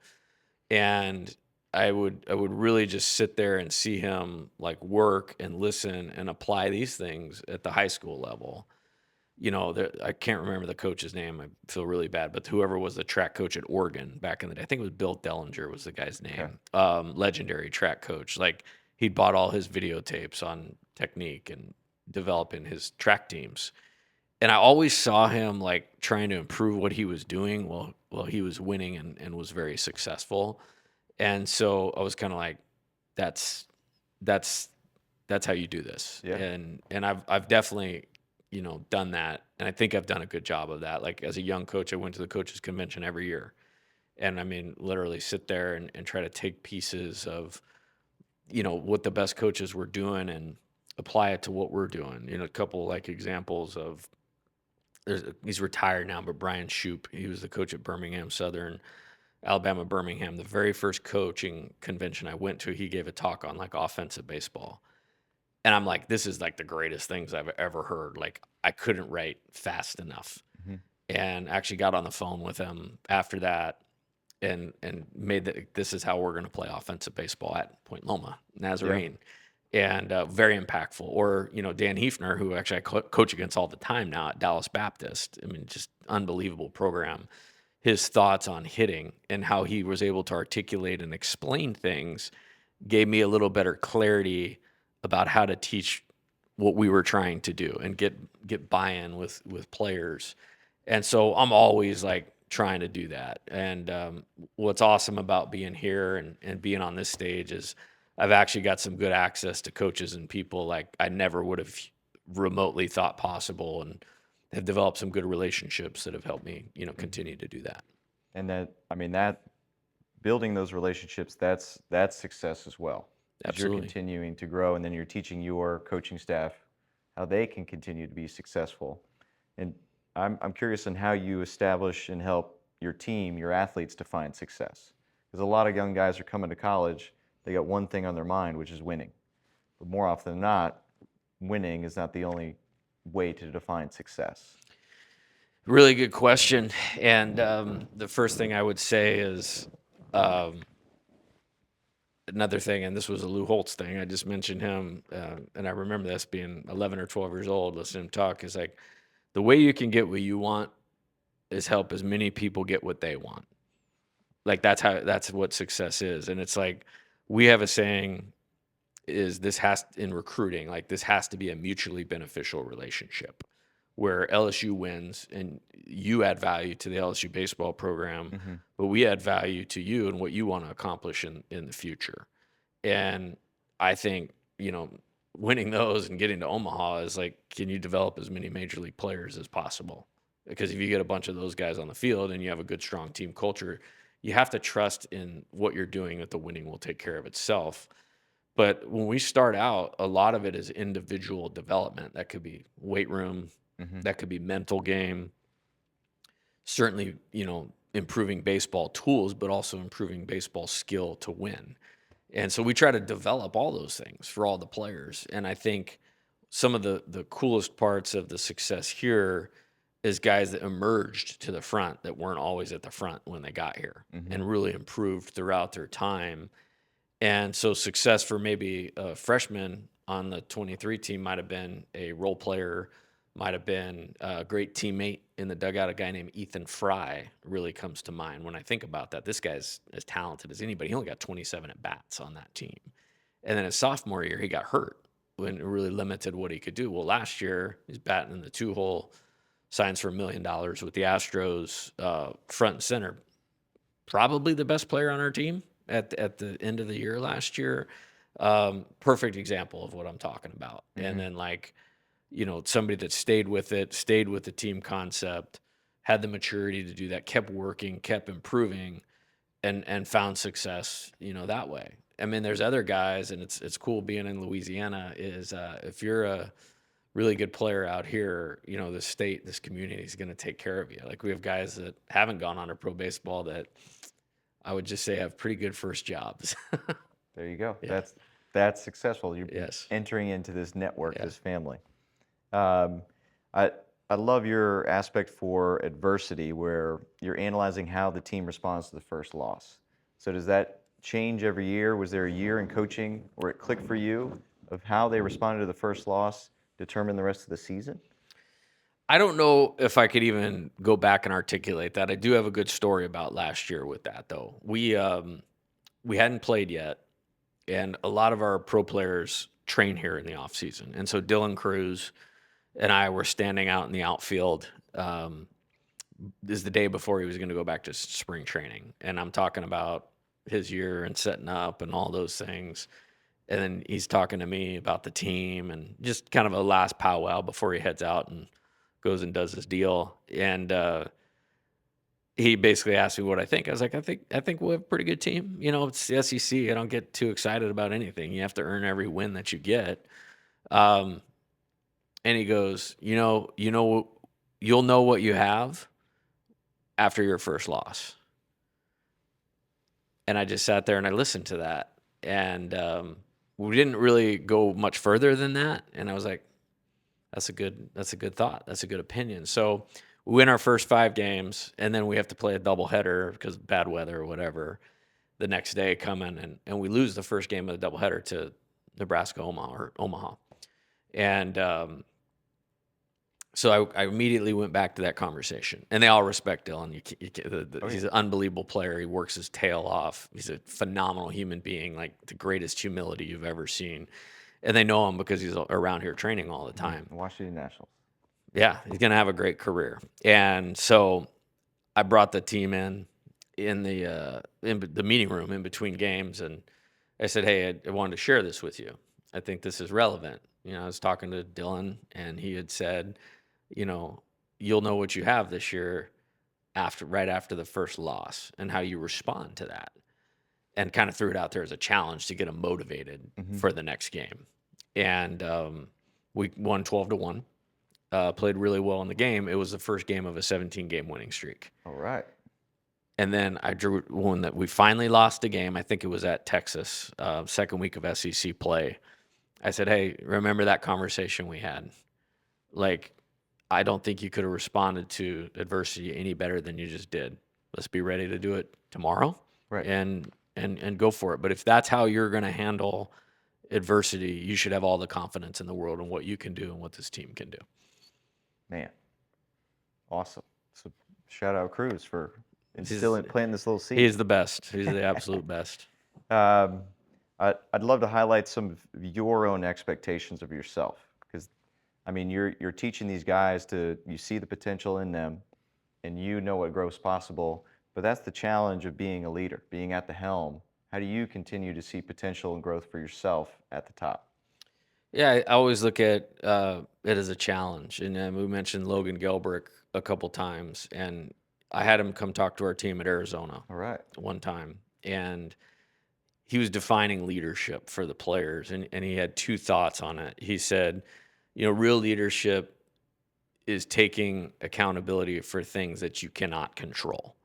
and I would really just sit there and see him like work and listen and apply these things at the high school level. I can't remember the coach's name. I feel really bad, but whoever was the track coach at Oregon back in the day, I think it was Bill Dellinger was the guy's Okay. name. Legendary track coach. Like he bought all his videotapes on technique and developing his track teams. And I always saw him like trying to improve what he was doing while he was winning and was very successful. And so I was kind of like, that's that's that's how you do this. Yeah. And I've definitely, done that. And I think I've done a good job of that. Like as a young coach, I went to the coaches convention every year. And I mean, literally sit there and try to take pieces of, what the best coaches were doing and apply it to what we're doing. A couple like examples of he's retired now, but Brian Shoup, he was the coach at Birmingham Southern, Alabama, Birmingham. The very first coaching convention I went to, he gave a talk on like offensive baseball. And I'm like, this is like the greatest things I've ever heard. Like I couldn't write fast enough. Mm-hmm. And actually got on the phone with him after that and made this is how we're going to play offensive baseball at Point Loma Yeah. Nazarene. And very impactful. Or, Dan Hefner, who actually I coach against all the time now at Dallas Baptist. I mean, just unbelievable program. His thoughts on hitting and how he was able to articulate and explain things gave me a little better clarity about how to teach what we were trying to do and get buy-in with players. And so I'm always like trying to do that. And what's awesome about being here and being on this stage is I've actually got some good access to coaches and people like I never would have remotely thought possible, and have developed some good relationships that have helped me, continue to do that. And that building those relationships, that's success as well. Because you're Absolutely. continuing to grow, and then you're teaching your coaching staff how they can continue to be successful. And I'm curious on how you establish and help your team, your athletes, to find success. Because a lot of young guys are coming to college, they got one thing on their mind, which is winning. But more often than not, winning is not the only way to define success. Really good question. And the first thing I would say is um, another thing, and this was a Lou Holtz thing. I just mentioned him, and I remember this being 11 or 12 years old, listening to him talk. Is like the way you can get what you want is help as many people get what they want. Like that's what success is. And it's like we have a saying is this has in recruiting, like this has to be a mutually beneficial relationship where LSU wins and you add value to the LSU baseball program, Mm-hmm. but we add value to you and what you want to accomplish in the future. And I think, winning those and getting to Omaha is like, can you develop as many major league players as possible? Because if you get a bunch of those guys on the field and you have a good, strong team culture, you have to trust in what you're doing that the winning will take care of itself. But when we start out, a lot of it is individual development. That could be weight room, Mm-hmm. that could be mental game, certainly, improving baseball tools, but also improving baseball skill to win. And so we try to develop all those things for all the players. And I think some of the coolest parts of the success here is guys that emerged to the front that weren't always at the front when they got here Mm-hmm. and really improved throughout their time. And so success for maybe a freshman on the 23 team might have been a role player might have been a great teammate in the dugout. A guy named Ethan Fry really comes to mind when I think about that. This guy's as talented as anybody. He only got 27 at bats on that team. And then his sophomore year, he got hurt when it really limited what he could do. Well, last year, he's batting in the 2-hole, signs for $1 million with the Astros, front and center. Probably the best player on our team at the end of the year last year. Perfect example of what I'm talking about. And then, like, somebody that stayed with it, stayed with the team concept, had the maturity to do that, kept working, kept improving, and found success, that way. I mean, there's other guys, and it's cool being in Louisiana. Is if you're a really good player out here, the state, this community is going to take care of you. Like, we have guys that haven't gone on to pro baseball that I would just say have pretty good first jobs. There you go. Yeah. That's successful. You're Yes. entering into this network, Yeah. this family. Um, I I love your aspect for adversity, where you're analyzing how the team responds to the first loss. So does that change every year? Was there a year in coaching where it clicked for you of how they responded to the first loss determine the rest of the season? I don't know if I could even go back and articulate that. I do have a good story about last year with that, though. We hadn't played yet, and a lot of our pro players train here in the off season. And so Dylan Cruz and I were standing out in the outfield. This is the day before he was going to go back to spring training, and I'm talking about his year and setting up and all those things. And then he's talking to me about the team and just kind of a last powwow before he heads out and goes and does his deal. And he basically asked me what I think. I was like, I think we'll have a pretty good team. It's the SEC. I don't get too excited about anything. You have to earn every win that you get. Um, and he goes, you'll know what you have after your first loss. And I just sat there and I listened to that. And we didn't really go much further than that. And I was like, that's a good thought. That's a good opinion. So we win our first 5 games, and then we have to play a doubleheader because of bad weather or whatever the next day coming, and we lose the first game of the doubleheader to Nebraska Omaha. And so I immediately went back to that conversation, and they all respect Dylan. He's an unbelievable player. He works his tail off. He's a phenomenal human being, like the greatest humility you've ever seen. And they know him because he's around here training all the time. Washington Nationals. Yeah, he's going to have a great career. And so I brought the team in the meeting room in between games, and I said, "Hey, I wanted to share this with you. I think this is relevant." I was talking to Dylan, and he had said, "You'll know what you have this year right after the first loss, and how you respond to that." And kind of threw it out there as a challenge to get him motivated for the next game. And we won 12-1. Played really well in the game. It was the first game of a 17-game winning streak. All right. And then I drew one that we finally lost a game. I think it was at Texas, second week of SEC play. I said, "Hey, remember that conversation we had? Like, I don't think you could have responded to adversity any better than you just did. Let's be ready to do it tomorrow, Right. and go for it. But if that's how you're going to handle adversity, you should have all the confidence in the world in what you can do and what this team can do." Man. Awesome. So shout out Cruz for He's- planting this little seed. He's the best. He's the absolute best. I'd love to highlight some of your own expectations of yourself, because I mean you're teaching these guys you see the potential in them, and you know what growth's possible. But that's the challenge of being a leader, being at the helm. How do you continue to see potential and growth for yourself at the top? Yeah, I always look at it as a challenge. And we mentioned Logan Gelbrick a couple times, and I had him come talk to our team at Arizona All right. one time, and he was defining leadership for the players, and he had 2 thoughts on it. He said, real leadership is taking accountability for things that you cannot control.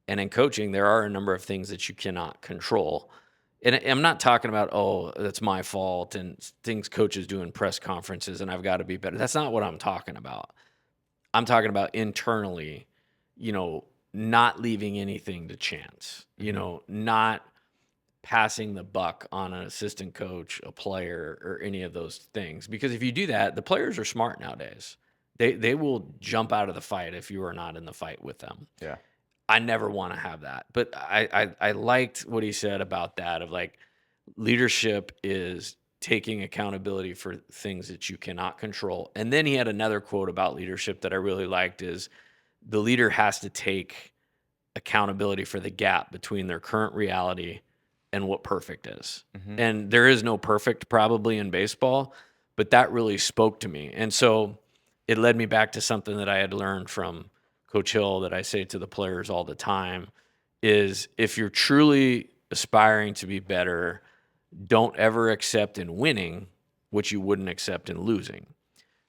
And in coaching, there are a number of things that you cannot control. And I'm not talking about, oh, that's my fault and things coaches do in press conferences and I've got to be better. That's not what I'm talking about. I'm talking about internally, not leaving anything to chance, not passing the buck on an assistant coach, a player, or any of those things. Because if you do that, the players are smart nowadays. They will jump out of the fight if you are not in the fight with them. Yeah. I never wanna have that, but I liked what he said about that of, like, leadership is taking accountability for things that you cannot control, and then he had another quote about leadership that I really liked is, "The leader has to take accountability for the gap between their current reality and what perfect is." Hmm. And there is no perfect probably in baseball, but that really spoke to me. And so it led me back to something that I had learned from Coach Hill that I say to the players all the time is if you're truly aspiring to be better, don't ever accept in winning what you wouldn't accept in losing.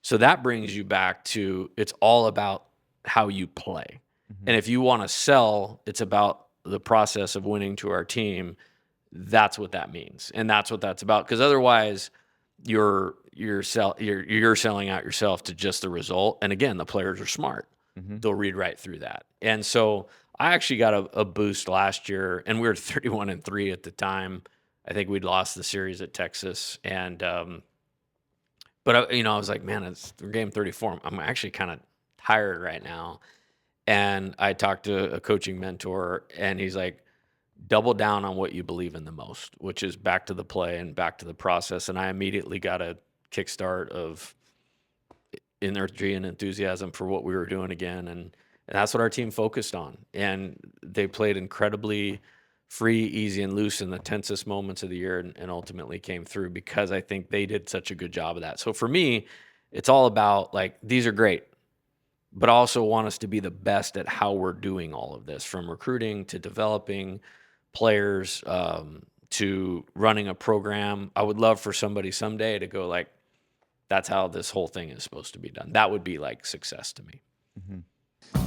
So that brings you back to it's all about how you play. Hmm. And if you want to sell, it's about the process of winning to our team. That's what that means. And that's what that's about. Because otherwise you're selling out yourself to just the result. And again, the players are smart. Hmm. They'll read right through that. And so I actually got a boost last year, and we were 31-3 at the time. I think we'd lost the series at Texas. And but I was like, man, it's game 34. I'm actually kind of tired right now. And I talked to a coaching mentor, and he's like, double down on what you believe in the most, which is back to the play and back to the process. And I immediately got a kickstart of energy and enthusiasm for what we were doing again. And that's what our team focused on. And they played incredibly free, easy, and loose in the tensest moments of the year and ultimately came through because I think they did such a good job of that. So for me, it's all about like, these are great, but I also want us to be the best at how we're doing all of this from recruiting to developing players to running a program. I would love for somebody someday to go like, that's how this whole thing is supposed to be done. That would be like success to me. Hmm.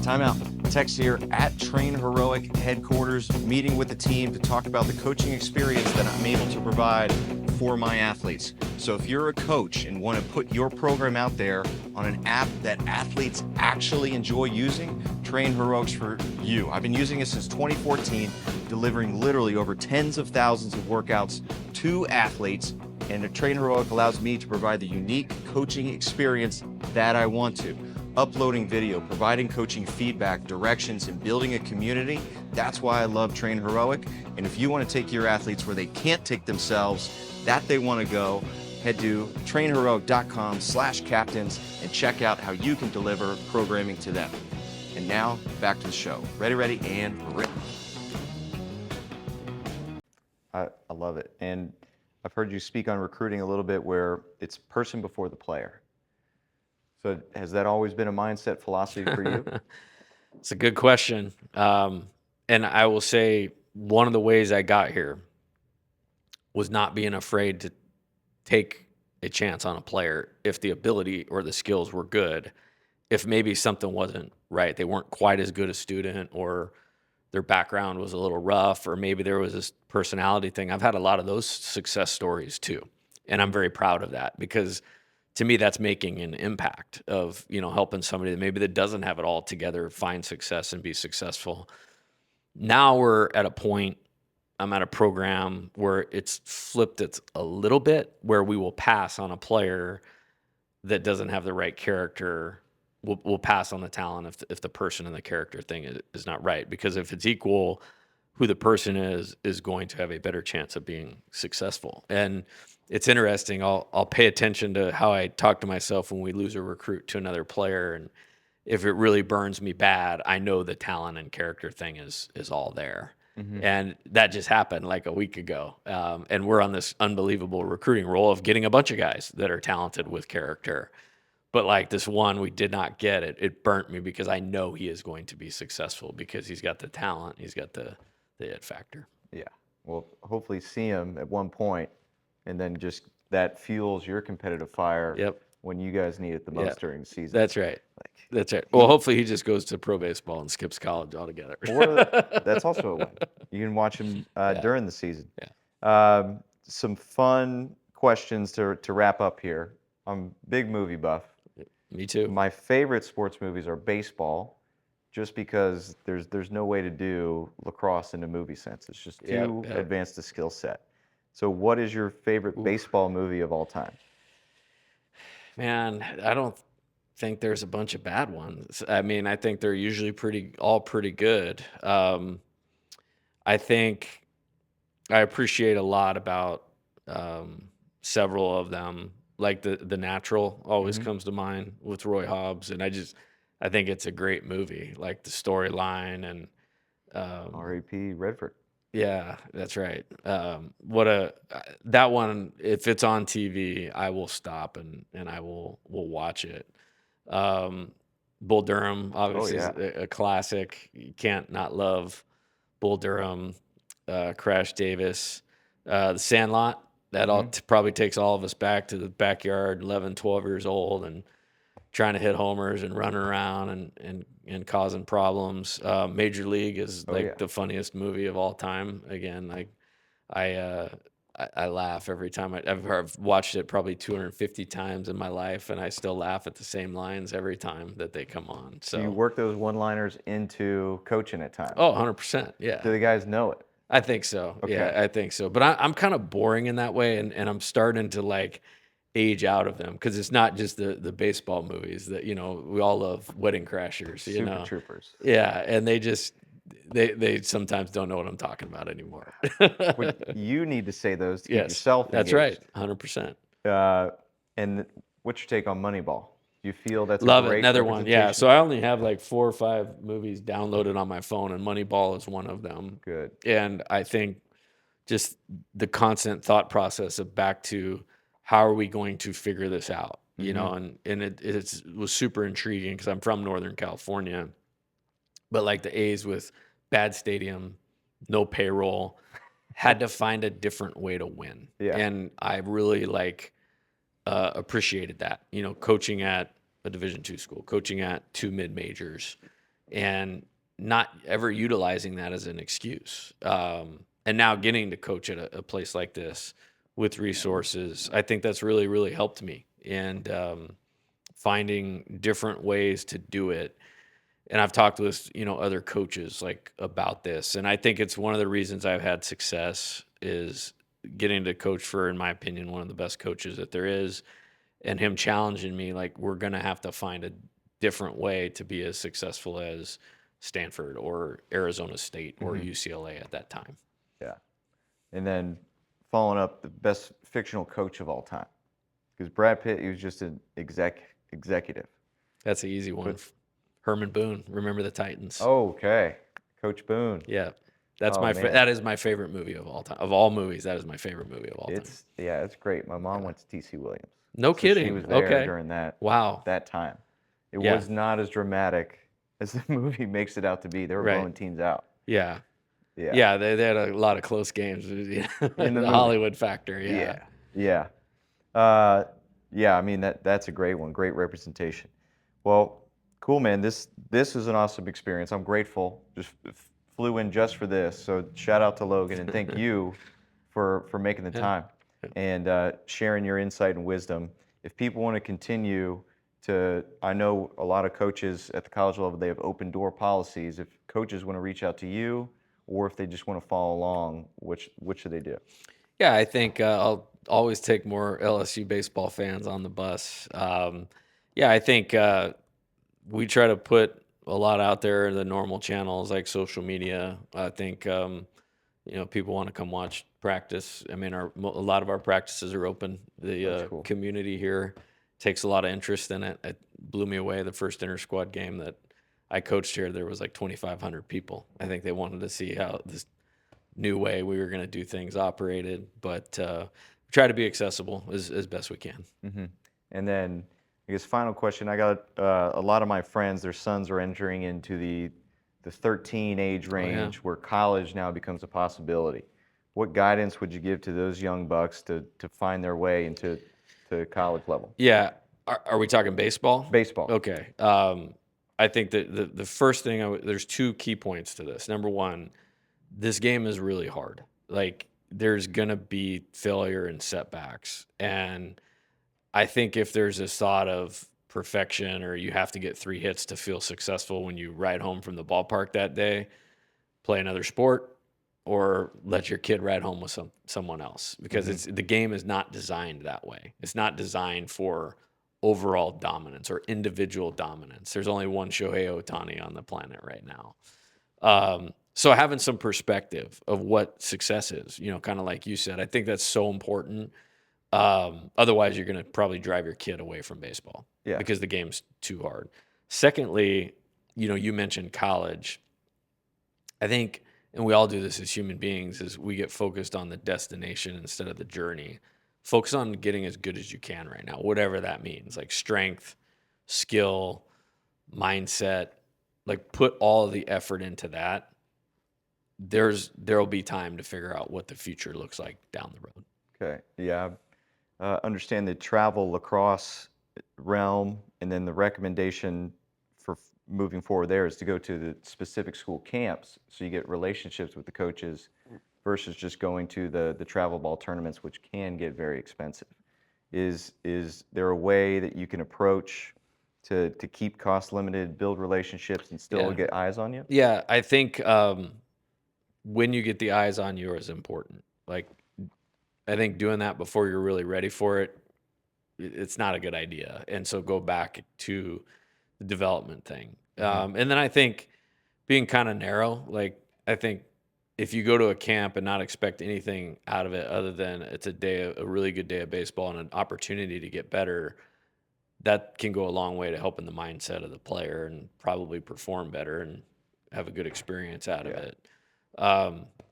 Timeout. Tex here at Train Heroic headquarters, meeting with the team to talk about the coaching experience that I'm able to provide for my athletes. So if you're a coach and want to put your program out there on an app that athletes actually enjoy using, Train Heroics for you. I've been using it since 2014, delivering literally over tens of thousands of workouts to athletes, and the Train Heroic allows me to provide the unique coaching experience that I want to. Uploading video, providing coaching feedback, directions, and building a community. That's why I love Train Heroic. And if you want to take your athletes where they can't take themselves, that they want to go, head to trainheroic.com/captains and check out how you can deliver programming to them. And now back to the show. Ready, and rip. I love it. And I've heard you speak on recruiting a little bit where it's person before the player. So has that always been a mindset philosophy for you? It's a good question. And I will say one of the ways I got here was not being afraid to take a chance on a player if the ability or the skills were good. If maybe something wasn't right, they weren't quite as good a student, or their background was a little rough, or maybe there was this personality thing. I've had a lot of those success stories too. And I'm very proud of that because to me, that's making an impact of, helping somebody that maybe that doesn't have it all together, find success and be successful. Now we're at a point, I'm at a program where it's flipped it a little bit where we will pass on a player that doesn't have the right character. We'll pass on the talent if the person and the character thing is not right. Because if it's equal, who the person is going to have a better chance of being successful. And it's interesting. I'll pay attention to how I talk to myself when we lose a recruit to another player, and if it really burns me bad, I know the talent and character thing is all there. Hmm. And that just happened like a week ago. And we're on this unbelievable recruiting role of getting a bunch of guys that are talented with character. But like this one, we did not get it. It burnt me because I know he is going to be successful because he's got the talent, he's got the it factor. Yeah. Well, hopefully see him at one point, and then just that fuels your competitive fire Yep. when you guys need it the Yeah. most during the season. That's right. Like That's right. Well, he, hopefully he just goes to pro baseball and skips college altogether. or that's also a win. You can watch him Yeah. during the season. Yeah. Some fun questions to wrap up here. I'm a big movie buff. Me too. My favorite sports movies are baseball, just because there's no way to do lacrosse in a movie sense. It's just too Yep. advanced a skill set. So what is your favorite Oof. baseball movie of all time? Man, I don't think there's a bunch of bad ones. I mean, I think they're usually pretty good. I think I appreciate a lot about um, several of them. Like the Natural always Hmm. comes to mind with Roy Hobbs, and I think it's a great movie. Like the storyline and um, R.A.P. Redford. yeah, that's right. What a that one. If it's on TV, I will stop and I will watch it. Um, Bull Durham Oh obviously is yeah. a classic. You can't not love Bull Durham, Crash Davis, The Sandlot. That all Hmm. probably takes all of us back to the backyard, 11, 12 years old, and trying to hit homers and running around and causing problems. Major League is Oh like yeah. the funniest movie of all time. Again, like I uh, I laugh every time I've watched it probably 250 times in my life, and I still laugh at the same lines every time that they come on. Do you So, work those one-liners into coaching at times? oh, 100%, Do yeah. the guys know it? I think so. Okay. Yeah, I think so. But I'm kind of boring in that way, and I'm starting to like age out of them because it's not just the baseball movies that we all love Wedding Crashers, Super Troopers. yeah, and they sometimes don't know what I'm talking about anymore. What you need to say those to keep Yes, yourself that's right, engaged. 100%. Uh, and what's your take on Moneyball? Do you feel that's a Love it. great Another one. Yeah. representation? So I only have like 4 or 5 movies downloaded on my phone, and Moneyball is one of them. Good. And I think just the constant thought process of back to how are we going to figure this out, Hmm. and it was super intriguing because I'm from Northern California, but like the A's with bad stadium, no payroll, had to find a different way to win, Yeah. and I really appreciated that. Coaching at a Division II school, coaching at 2 mid majors, and not ever utilizing that as an excuse. And now getting to coach at a place like this with resources, I think that's really, really helped me. And finding different ways to do it. And I've talked with other coaches like about this, and I think it's one of the reasons I've had success is getting to coach for, in my opinion, one of the best coaches that there is, and him challenging me like we're going to have to find a different way to be as successful as Stanford or Arizona State or Hmm. UCLA at that time. Yeah. And then following up, the best fictional coach of all time. Because Brad Pitt, he was just an executive. That's an easy one. But Herman Boone, Remember the Titans. okay, Coach Boone. Yeah. That's Oh man, that is my favorite movie of all time. Of all movies, that is my favorite movie of all time. it's great. My mom Yeah. went to TC Williams, No so she was kidding. there Okay. during Wow. that time. It Yeah. was not as dramatic as the movie makes it out to be. They were Right. blowing teams out. Yeah. Yeah, Yeah, they had a lot of close games. in the The movie. Hollywood factor, yeah. Yeah, yeah, uh, yeah. I mean that's a great one. Great representation. Well, cool, man. This was an awesome experience. I'm grateful. Just flew in just for this. So shout out to Logan and thank you for making the Yeah. time and sharing your insight and wisdom. If people want to continue to, I know a lot of coaches at the college level, they have open door policies. If coaches want to reach out to you, or if they just want to follow along, which should they do? Yeah, I think I'll always take more LSU baseball fans on the bus. Yeah, I think we try to put a lot out there in the normal channels like social media. I think people want to come watch practice. I mean, a lot of our practices are open. The That's cool. community here takes a lot of interest in it. It blew me away the first inter squad game that I coached here. There was like 2,500 people. I think they wanted to see how this new way we were going to do things operated, but try to be accessible as best we can. Hmm. And then, I guess final question. I got a lot of my friends. Their sons are entering into the 13 age Oh yeah, range where college now becomes a possibility. What guidance would you give to those young bucks to find their way into college level yeah. Are we talking baseball? baseball? Okay. I think that the first thing there's 2 key points to this. Number one, this game is really hard. Like there's gonna be failure and setbacks, and I think if there's this thought of perfection or you have to get 3 hits to feel successful when you ride home from the ballpark that day, play another sport or let your kid ride home with someone else because Hmm. the game is not designed that way. It's not designed for overall dominance or individual dominance. There's only one Shohei Ohtani on the planet right now. So having some perspective of what success is, kind of like you said, I think that's so important. Otherwise, you're going to probably drive your kid away from baseball Yeah. because the game's too hard. Secondly, you mentioned college. I think, and we all do this as human beings, is we get focused on the destination instead of the journey. Focus on getting as good as you can right now, whatever that means, like strength, skill, mindset. Like put all of the effort into that. There'll be time to figure out what the future looks like down the road. Okay. Yeah. Understand the travel lacrosse realm, and then the recommendation for moving forward there is to go to the specific school camps so you get relationships with the coaches versus just going to the travel ball tournaments, which can get very expensive. Is there a way that you can approach to keep cost limited, build relationships, and still Yeah. get eyes on you? Yeah, I think when you get the eyes on you is important. Like, I think doing that before you're really ready for it, it's not a good idea. And so go back to the development thing. And then I think being kind of narrow, like, I think if you go to a camp and not expect anything out of it other than it's a really good day of baseball and an opportunity to get better, that can go a long way to helping the mindset of the player and probably perform better and have a good experience out of Yeah. it.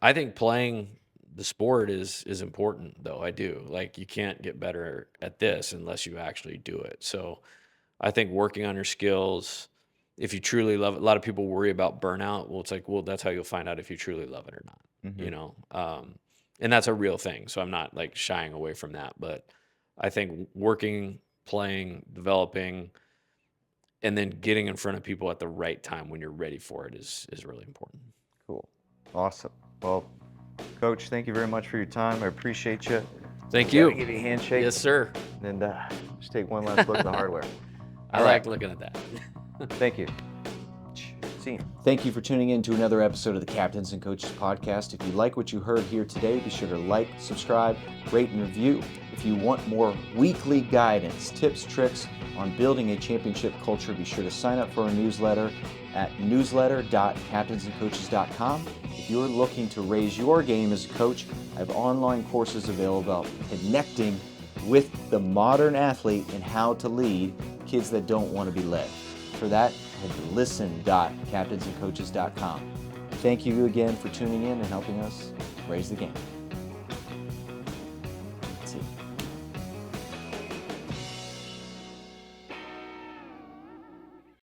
I think playing the sport is important, though. I do. Like, you can't get better at this unless you actually do it. So I think working on your skills, if you truly love it, a lot of people worry about burnout. Well, it's like, well, that's how you'll find out if you truly love it or not, Mhm. and that's a real thing. So I'm not like shying away from that, but I think working, playing, developing, and then getting in front of people at the right time when you're ready for it is really important. Cool. Awesome. Well, Coach, thank you very much for your time. I appreciate you. Thank Gotta you. give you a handshake. Yes, sir. And just take one last look at the hardware. I All like right. looking at that. Thank you. See you. Thank you for tuning in to another episode of the Captains and Coaches Podcast. If you like what you heard here today, be sure to like, subscribe, rate, and review. If you want more weekly guidance, tips, tricks on building a championship culture, be sure to sign up for our newsletter at newsletter.captainsandcoaches.com. If you're looking to raise your game as a coach, I have online courses available about connecting with the modern athlete and how to lead kids that don't want to be led. For that, head to listen.captainsandcoaches.com. Thank you again for tuning in and helping us raise the game.